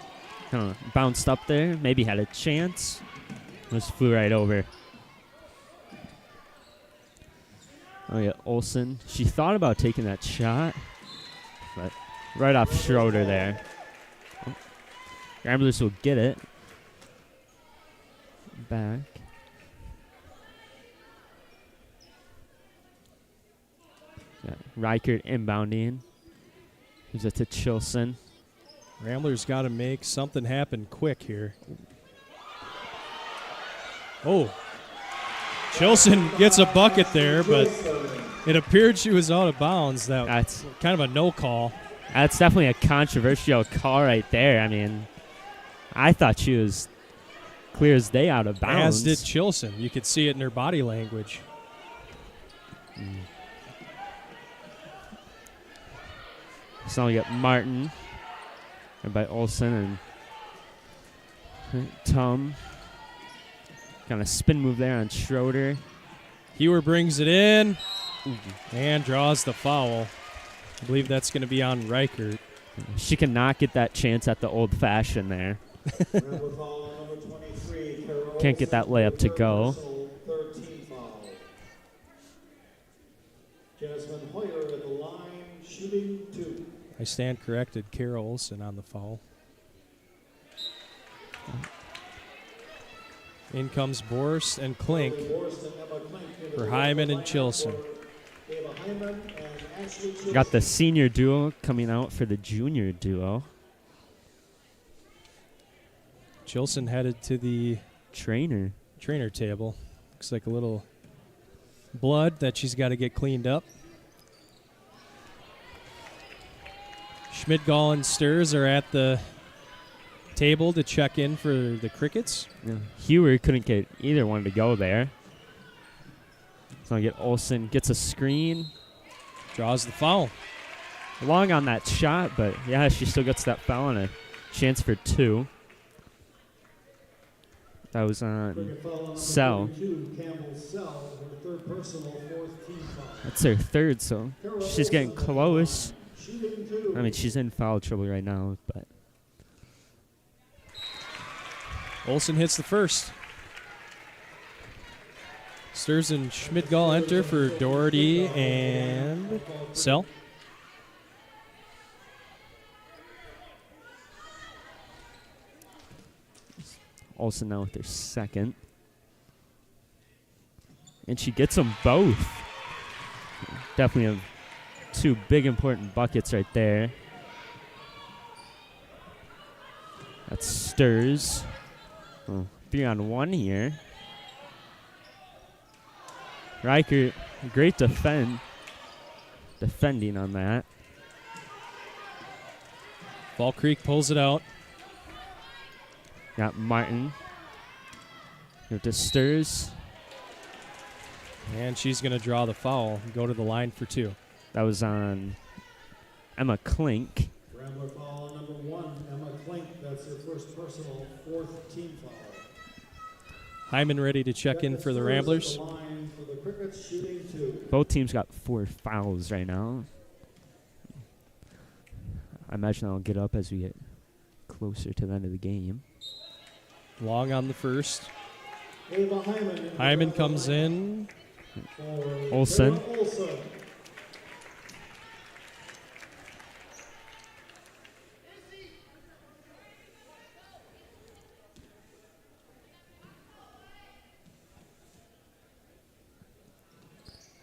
Kind of bounced up there. Maybe had a chance. Just flew right over. Oh, yeah, Olsen. She thought about taking that shot, but right off Schroeder there. Oh. Ramblers will get it. Back. Yeah, Reichert inbounding. Gives it to Chilson. Ramblers got to make something happen quick here. Oh. Chilson gets a bucket there, but it appeared she was out of bounds. That's kind of a no call. That's definitely a controversial call right there. I mean, I thought she was clear as day out of bounds. As did Chilson. You could see it in her body language. So we got Martin and by Olsen and Tum. Kind of spin move there on Schroeder. Hewer brings it in and draws the foul. I believe that's going to be on Reichert. She cannot get that chance at the old-fashioned there. Can't get that layup to go. Jasmine Hoyer at the line, shooting 2. I stand corrected. Kara Olsen on the foul. In comes Borst and Klink for Hyman and Chilson. Got the senior duo coming out for the junior duo. Chilson headed to the trainer table. Looks like a little blood that she's got to get cleaned up. Schmidgall and Sturs are at the table to check in for the Crickets. Yeah. Hewer couldn't get either one to go there. So I get Olsen, gets a screen. Draws the foul. Long on that shot, but yeah, she still gets that foul and a chance for 2. That was on Cricket foul on number Sell. 32, Campbell Sell, her third personal, fourth team foul. That's her third, so she's getting close. Shooting 2. I mean, she's in foul trouble right now, but Olsen hits the first. Sturs and Schmidgall enter for Doherty and Sell. Olsen now with her second. And she gets them both. Definitely have two big important buckets right there. That Sturs. Oh, 3-on-1 here. Riker, great defending on that. Fall Creek pulls it out. Got Martin. Here to Sturs. And she's going to draw the foul and go to the line for 2. That was on Emma Klink. Rambler foul on number 1, Emma Klink. That's her first personal, fourth team foul. Hyman ready to check in for the Ramblers. The line for the Crickets, shooting 2. Both teams got 4 fouls right now. I imagine I'll get up as we get closer to the end of the game. Long on the first. Ava Hyman. Hyman comes in. Olsen.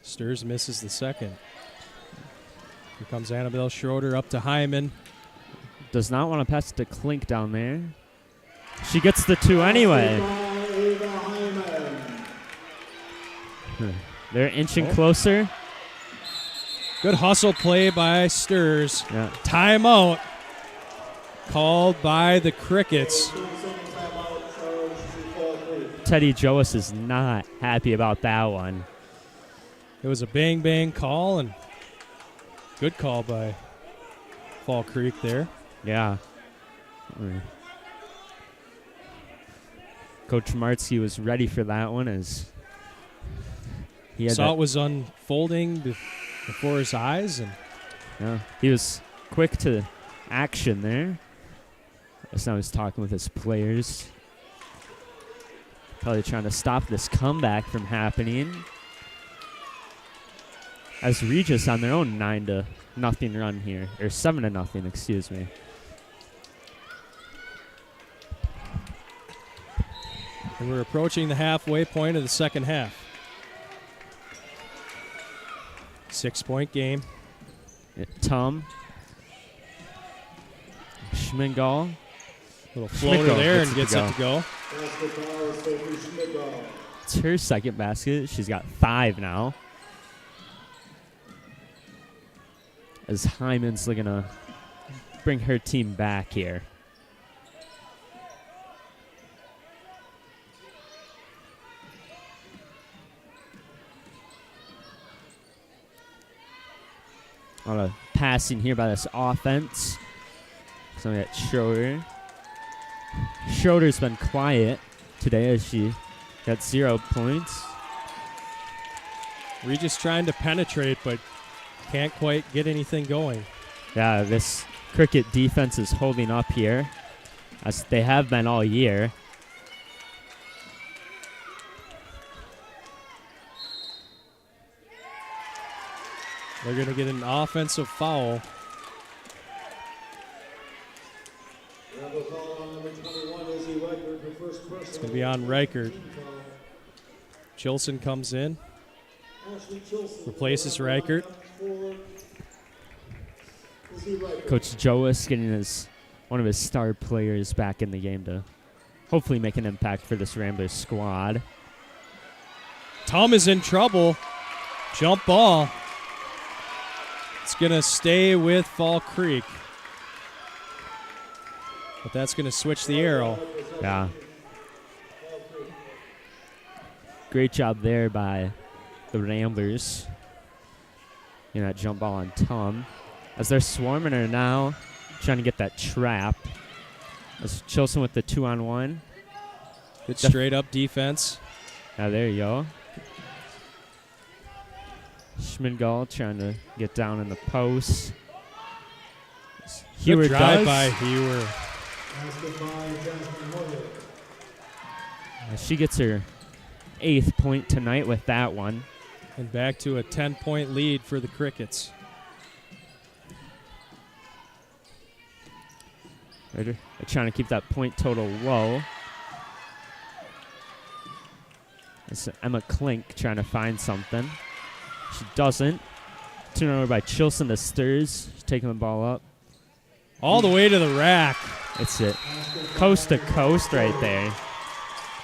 Sturs misses the second. Here comes Annabelle Schroeder up to Hyman. Does not want to pass it to Klink down there. She gets the 2 anyway. They're inching closer. Good hustle play by Sturs. Yeah. Timeout called by the Crickets. Teddy Joas is not happy about that one. It was a bang-bang call, and good call by Fall Creek there. Yeah. Coach Martzke was ready for that one as he had saw it was unfolding before his eyes, and yeah, he was quick to action there. As now he's talking with his players, probably trying to stop this comeback from happening. As Regis on their own 9-0 run here, or 7-0, excuse me. And we're approaching the halfway point of the second half. 6-point game. Tom. Schmidgall. Little floater there and gets it to go. It's her second basket. She's got 5 now. As Hyman's looking to bring her team back here. A lot of passing here by this offense. So we got Schroeder. Schroeder's been quiet today as she got 0 points. Regis trying to penetrate, but can't quite get anything going. Yeah, this Cricket defense is holding up here, as they have been all year. They're going to get an offensive foul. It's going to be on Reichert. Chilson comes in, replaces Reichert. Coach Joas getting one of his star players back in the game to hopefully make an impact for this Ramblers squad. Tom is in trouble. Jump ball. It's going to stay with Fall Creek. But that's going to switch the arrow. Yeah. Great job there by the Ramblers. You know, that jump ball on Tom. As they're swarming her now, trying to get that trap. As Chilson with the 2-on-1. Good straight-up defense. Now there you go. Schmidgall trying to get down in the post. Good Hewer drive does. by Hewer. She gets her 8th point tonight with that one. And back to a 10-point lead for the Crickets. They're trying to keep that point total low. It's Emma Klink trying to find something. She doesn't. Turned over by Chilson to Sturs. She's taking the ball up. All the way to the rack. It's it. Coast to coast right there.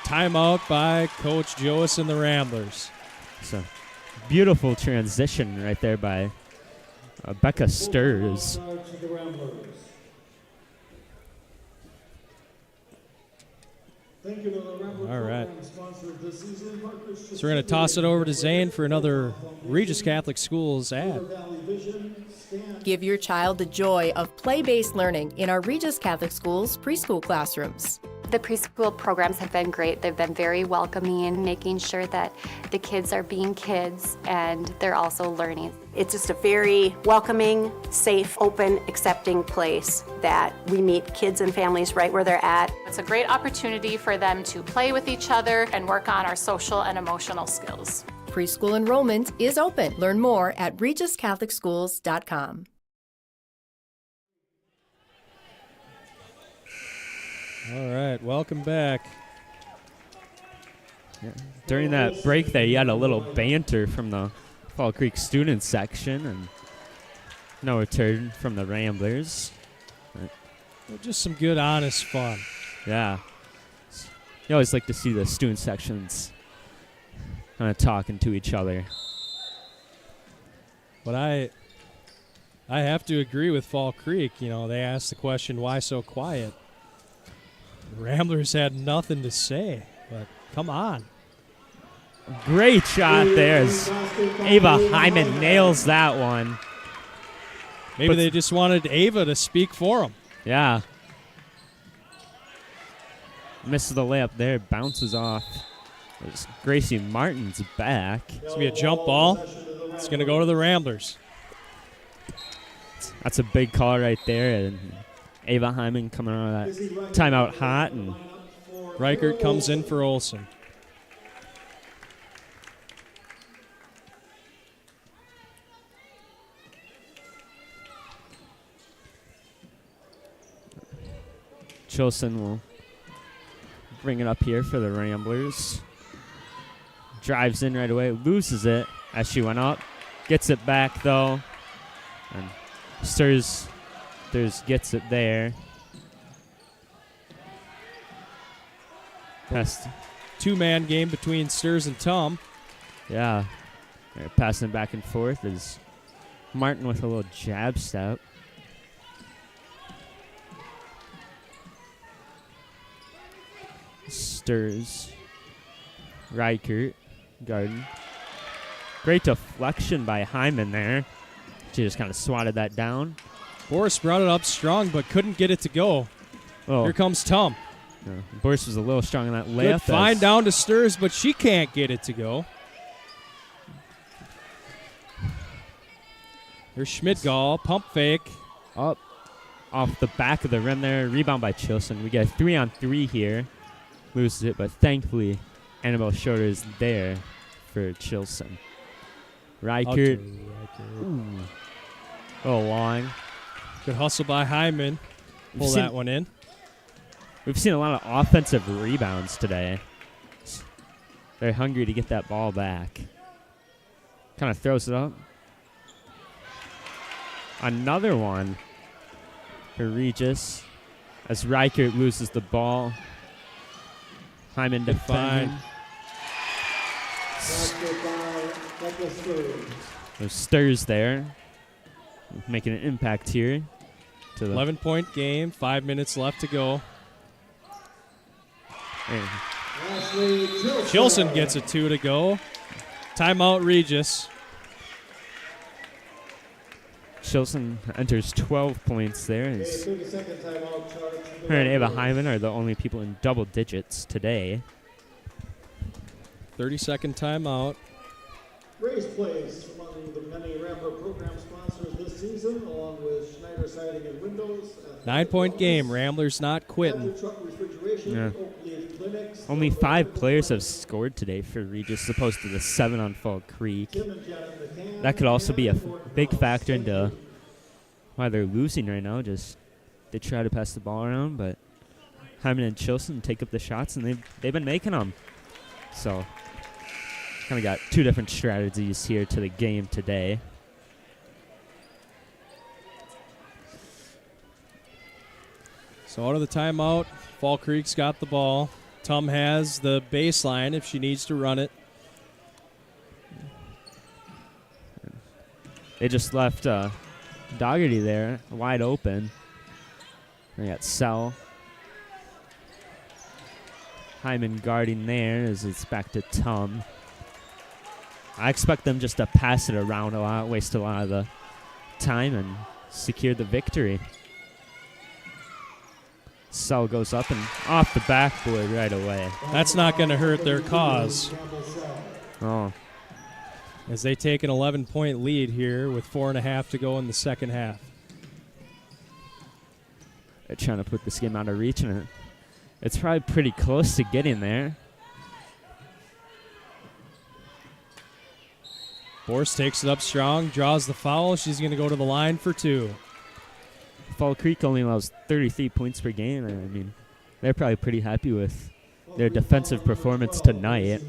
Timeout by Coach Joas and the Ramblers. So beautiful transition right there by Becca Sturs. All right. So we're going to toss it over to Zane for another Regis Catholic Schools ad. Give your child the joy of play-based learning in our Regis Catholic Schools preschool classrooms. The preschool programs have been great. They've been very welcoming, making sure that the kids are being kids and they're also learning. It's just a very welcoming, safe, open, accepting place that we meet kids and families right where they're at. It's a great opportunity for them to play with each other and work on our social and emotional skills. Preschool enrollment is open. Learn more at regiscatholicschools.com. All right, welcome back. Yeah. During that break there, you had a little banter from the Fall Creek student section and no return from the Ramblers. Well, just some good, honest fun. Yeah. You always like to see the student sections kind of talking to each other. But I have to agree with Fall Creek. You know, they asked the question, why so quiet? The Ramblers had nothing to say, but come on. Great shot there as Ava Hyman nails that one. Maybe they just wanted Ava to speak for them. Yeah. Misses the layup there, bounces off. As Gracie Martin's back. It's going to be a jump ball. It's going to go to the Ramblers. That's a big call right there. And Ava Hyman coming out of that timeout hot. And Reichert comes in for Olsen. Chilson will bring it up here for the Ramblers. Drives in right away, loses it as she went up. Gets it back, though. And Sturs gets it there. Passed. Two-man game between Sturs and Tom. Yeah. They're passing back and forth as Martin with a little jab step. Sturs. Reichert. Garden. Great deflection by Hyman there. She just kind of swatted that down. Boris brought it up strong, but couldn't get it to go. Oh. Here comes Tom. Yeah. Boris was a little strong in that layup. Good find down to Sturs, but she can't get it to go. Here's Schmidgall, pump fake. Up off the back of the rim there. Rebound by Chilson. We get a 3-on-3 here. Loses it, but thankfully Annabelle Schroeder is there for Chilson. Reichert. Ooh. A little long. Good hustle by Hyman. Pull that one in. We've seen a lot of offensive rebounds today. They're hungry to get that ball back. Kind of throws it up. Another one for Regis as Reichert loses the ball. Hyman defending. There's Sturs there. Making an impact here. 11-point game, 5 minutes left to go. Chilson gets a 2 to go. Timeout Regis. Chilson enters 12 points there. Her and Ava Hyman are the only people in double digits today. 30-second timeout. Grace Place, among the many Rambler program sponsors this season, along with Schneider Siding and Windows. 9-point game. Ramblers not quitting. Yeah. Only 5 players have scored today for Regis, as opposed to the 7 on Fall Creek. That could also be a big factor into why they're losing right now. Just they try to pass the ball around, but Hyman and Chilson take up the shots, and they've been making them. So kind of got 2 different strategies here to the game today. So out of the timeout, Fall Creek's got the ball. Tum has the baseline if she needs to run it. They just left Dougherty there wide open. They got Sell. Hyman guarding there as it's back to Tum. I expect them just to pass it around a lot, waste a lot of the time, and secure the victory. Sell goes up and off the backboard right away. That's not going to hurt their cause. Oh. As they take an 11-point lead here with 4.5 to go in the second half. They're trying to put this game out of reach, and it's probably pretty close to getting there. Borst takes it up strong, draws the foul. She's going to go to the line for 2. Fall Creek only allows 33 points per game. I mean, they're probably pretty happy with their defensive performance tonight.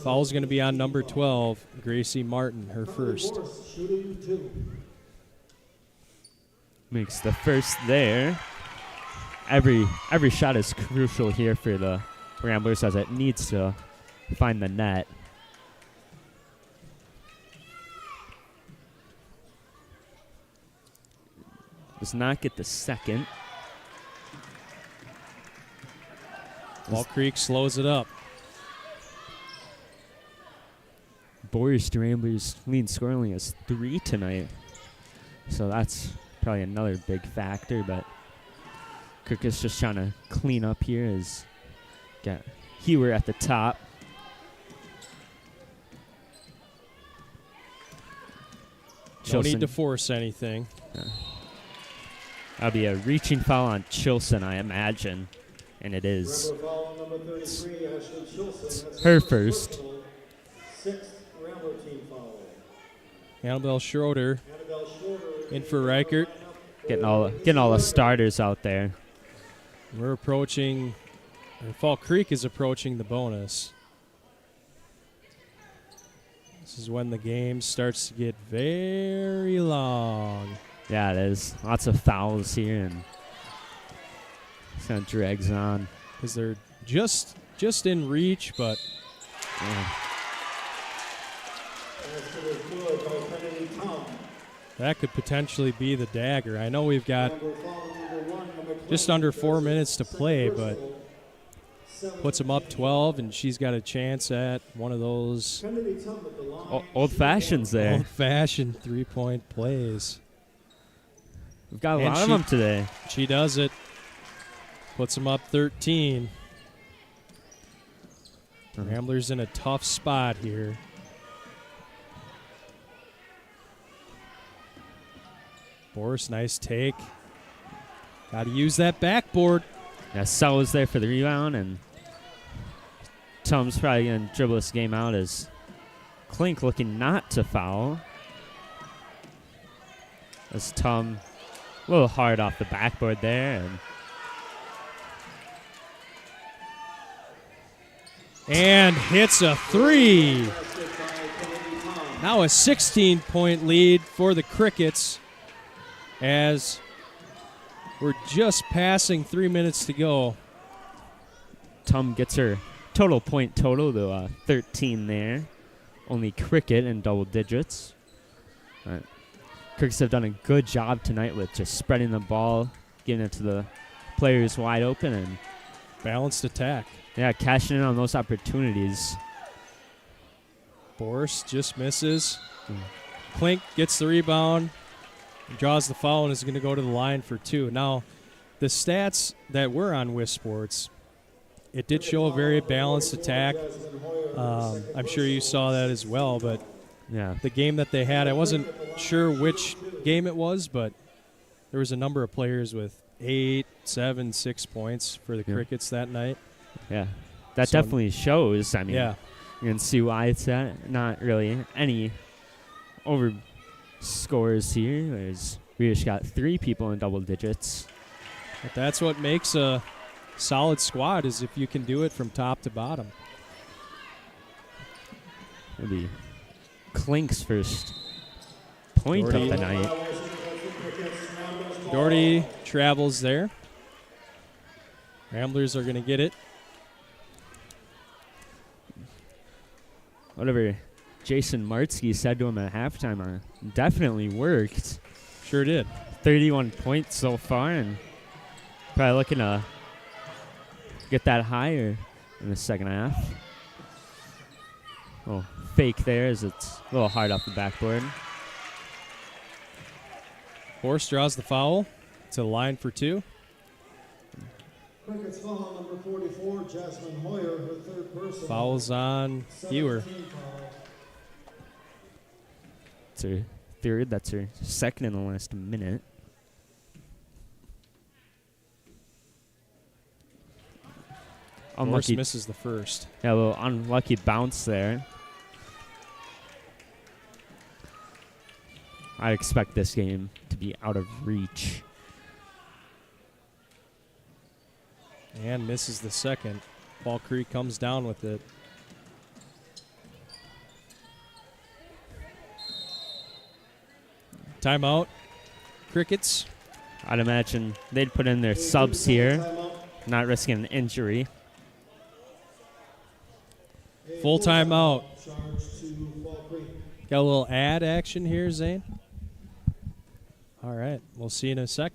Foul's going to be on number 12, Gracie Martin, her first. Makes the first there. Every shot is crucial here for the Ramblers, as it needs to find the net. Does not get the second. Fall Creek slows it up. Boyers to Ramblers lead score only has 3 tonight. So that's probably another big factor, but Kirk is just trying to clean up here as got Hewer at the top. No need to force anything. That'll be a reaching foul on Chilson, I imagine. And it is. It's her first. Annabelle Schroeder in for Reichert. Getting all the starters out there. We're approaching, or Fall Creek is approaching the bonus. This is when the game starts to get very long. Yeah, it is. Lots of fouls here, and it kind of drags on. Because they're just in reach, but that could potentially be the dagger. I know we've got just under 4 minutes to play, but puts them up 12, and she's got a chance at one of those old fashions there. Old-fashioned three-point plays. We've got a lot of them today. She does it. Puts them up 13. Ramblers in a tough spot here. Boris, nice take. Got to use that backboard. Yeah, Sell was there for the rebound, and Tom's probably going to dribble this game out as Klink looking not to foul. As Tom a little hard off the backboard there. And hits a 3. Now a 16-point lead for the Crickets as we're just passing 3 minutes to go. Tom gets her total point total to 13 there. Only Cricket in double digits. All right. Crickets have done a good job tonight with just spreading the ball, getting it to the players wide open, and balanced attack. Yeah, cashing in on those opportunities. Boris just misses. Klink gets the rebound, draws the foul, and is going to go to the line for 2. Now, the stats that were on WIS Sports, it did show a very balanced attack. I'm sure you saw that as well, but Yeah. the game that they had, I wasn't sure which game it was, but there was a number of players with 8, 7, 6 points for the Crickets that night. Yeah. That So- definitely shows. I mean, Yeah. you can see why it's not really any over scores here. We just got 3 people in double digits. But that's what makes a solid squad, is if you can do it from top to bottom. It'll be Clink's first point of the night. Doherty travels there. Ramblers are going to get it. Whatever Jason Martzke said to him at halftime definitely worked. Sure did. 31 points so far, and probably looking to get that higher in the second half. Oh, fake there as it's a little hard off the backboard. Horst draws the foul to the line for 2. Crickets foul number 44, Jasmine Hoyer, her third person. Fouls on Hewer. 17 foul. It's her third. That's her second in the last minute. Horst misses the first. Yeah, a little unlucky bounce there. I expect this game to be out of reach. And misses the second. Fall Creek comes down with it. Timeout. Crickets. I'd imagine they'd put in their subs here, not risking an injury. Full timeout. Got a little ad action here, Zane. All right, we'll see you in a sec.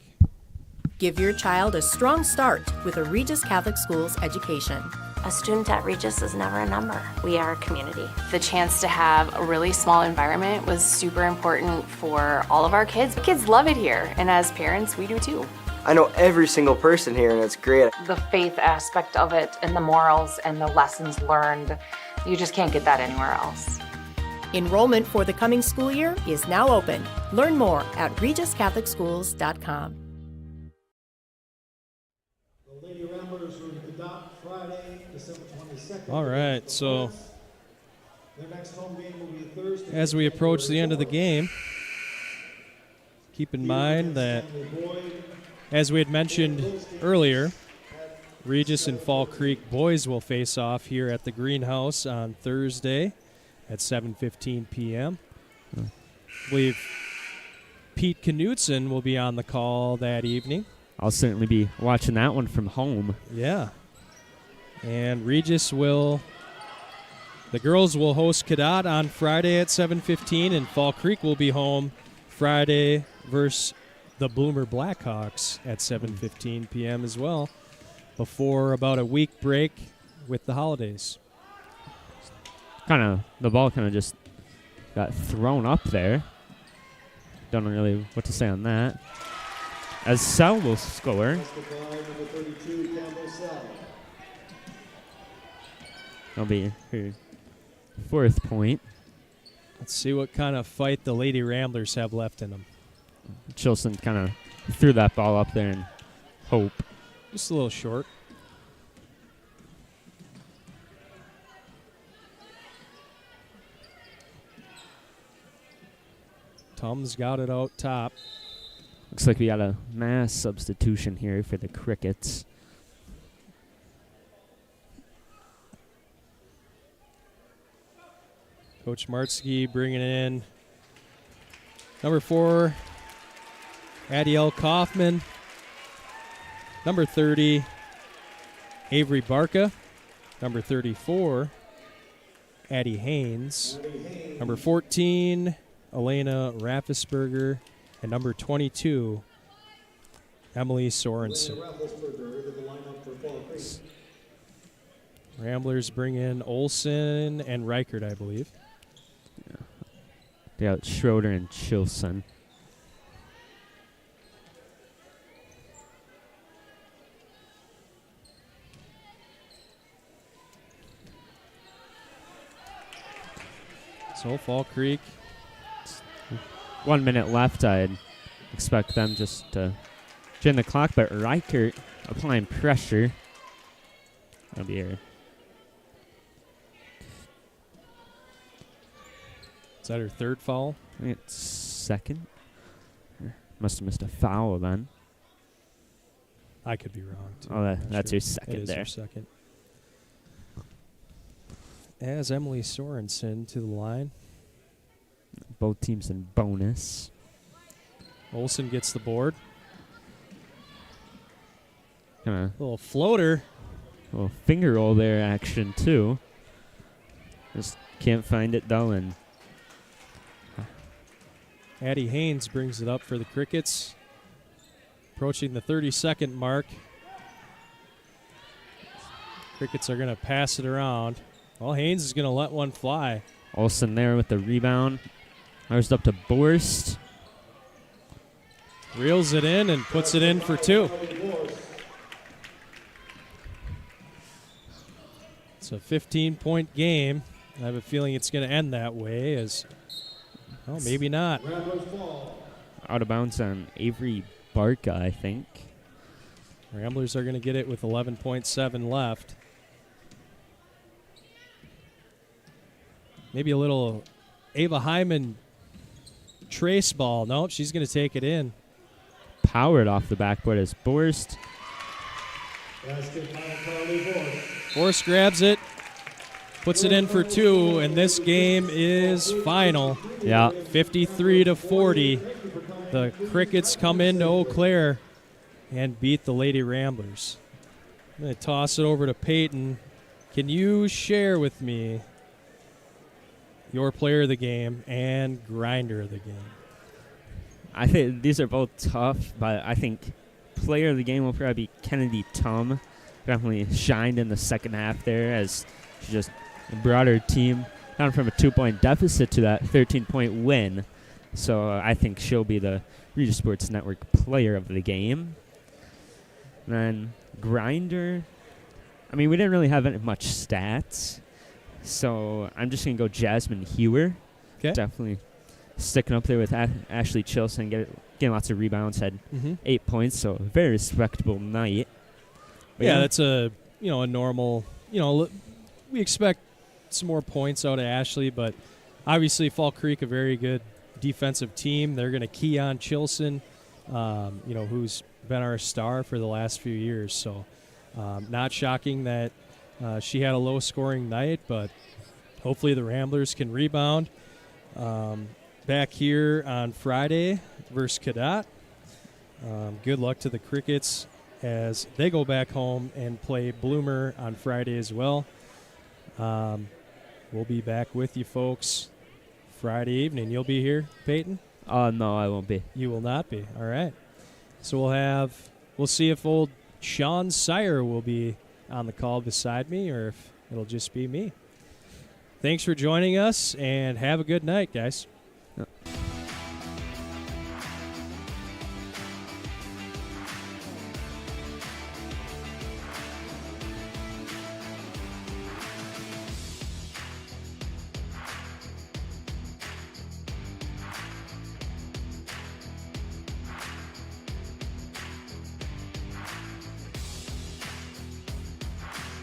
Give your child a strong start with a Regis Catholic Schools education. A student at Regis is never a number. We are a community. The chance to have a really small environment was super important for all of our kids. Kids love it here, and as parents, we do too. I know every single person here, and it's great. The faith aspect of it and the morals and the lessons learned, you just can't get that anywhere else. Enrollment for the coming school year is now open. Learn more at regiscatholicschools.com. The Lady Ramblers are in Cadott Friday, December 22nd. All right, so Their next home game will be Thursday. as we approach the end of the game, keep in mind that, as we had mentioned earlier, Regis and Fall Creek boys will face off here at the Greenhouse on Thursday at 7:15 p.m. I believe Pete Knutson will be on the call that evening. I'll certainly be watching that one from home. Yeah. And Regis the girls will host Cadott on Friday at 7:15, and Fall Creek will be home Friday versus the Bloomer Blackhawks at 7:15 p.m. as well, before about a week break with the holidays. The ball kind of just got thrown up there. Don't know really what to say on that. As Sal will score. That'll be her 4th point. Let's see what kind of fight the Lady Ramblers have left in them. Chilson kind of threw that ball up there and hope. Just a little short. Tom's got it out top. Looks like we got a mass substitution here for the Crickets. Coach Martzke bringing in number 4, Adiel Kaufman. Number 30, Avery Barca. Number 34, Addie Haynes. Number 14, Elena Raffesberger. And number 22, Emily Sorensen. Ramblers bring in Olson and Reichert, I believe. They got Schroeder and Chilson. So Fall Creek. 1 minute left. I'd expect them just to drain the clock, but Reichert applying pressure. That'll be her. Is that her third foul? I think it's second. Must have missed a foul then. I could be wrong, too. Oh, that's sure. your second It is there. her second. As Emily Sorensen to the line. Both teams in bonus. Olsen gets the board. Kinda Little floater. little finger roll there action too. Just can't find it though, and Addie Haynes brings it up for the Crickets. Approaching the 30-second mark. Crickets are going to pass it around. Well, Haynes is going to let one fly. Olsen there with the rebound. Ours up to Borst. Reels it in and puts it in for two. It's a 15-point game. I have a feeling it's going to end that way. Well, maybe not. Out of bounds on Avery Barca, I think. Ramblers are going to get it with 11.7 left. Maybe a little Ava Hyman trace ball. Nope, she's going to take it in. Powered off the backboard as Borst. Borst grabs it, puts it in for two, and this game is final. Yeah. 53-40. The Crickets come into Eau Claire and beat the Lady Ramblers. I'm going to toss it over to Peyton. Can you share with me your player of the game and grinder of the game? I think these are both tough, but I think player of the game will probably be Kennedy Tum. Definitely shined in the second half there as she just brought her team down from a 2-point deficit to that 13-point win. So I think she'll be the Regis Sports Network player of the game. And then grinder, I mean, we didn't really have much stats, so I'm just going to go Jasmine Hewer. Okay. Definitely sticking up there with Ashley Chilson, getting lots of rebounds, had 8 points, so a very respectable night. But yeah, that's a normal, we expect some more points out of Ashley, but obviously Fall Creek, a very good defensive team. They're going to key on Chilson, who's been our star for the last few years. So not shocking that she had a low-scoring night, but hopefully the Ramblers can rebound. Back here on Friday versus Cadet. Good luck to the Crickets as they go back home and play Bloomer on Friday as well. We'll be back with you folks Friday evening. You'll be here, Peyton? No, I won't be. You will not be. All right. So we'll see if old Sean Sire will be on the call beside me or if it'll just be me. Thanks for joining us and have a good night, guys.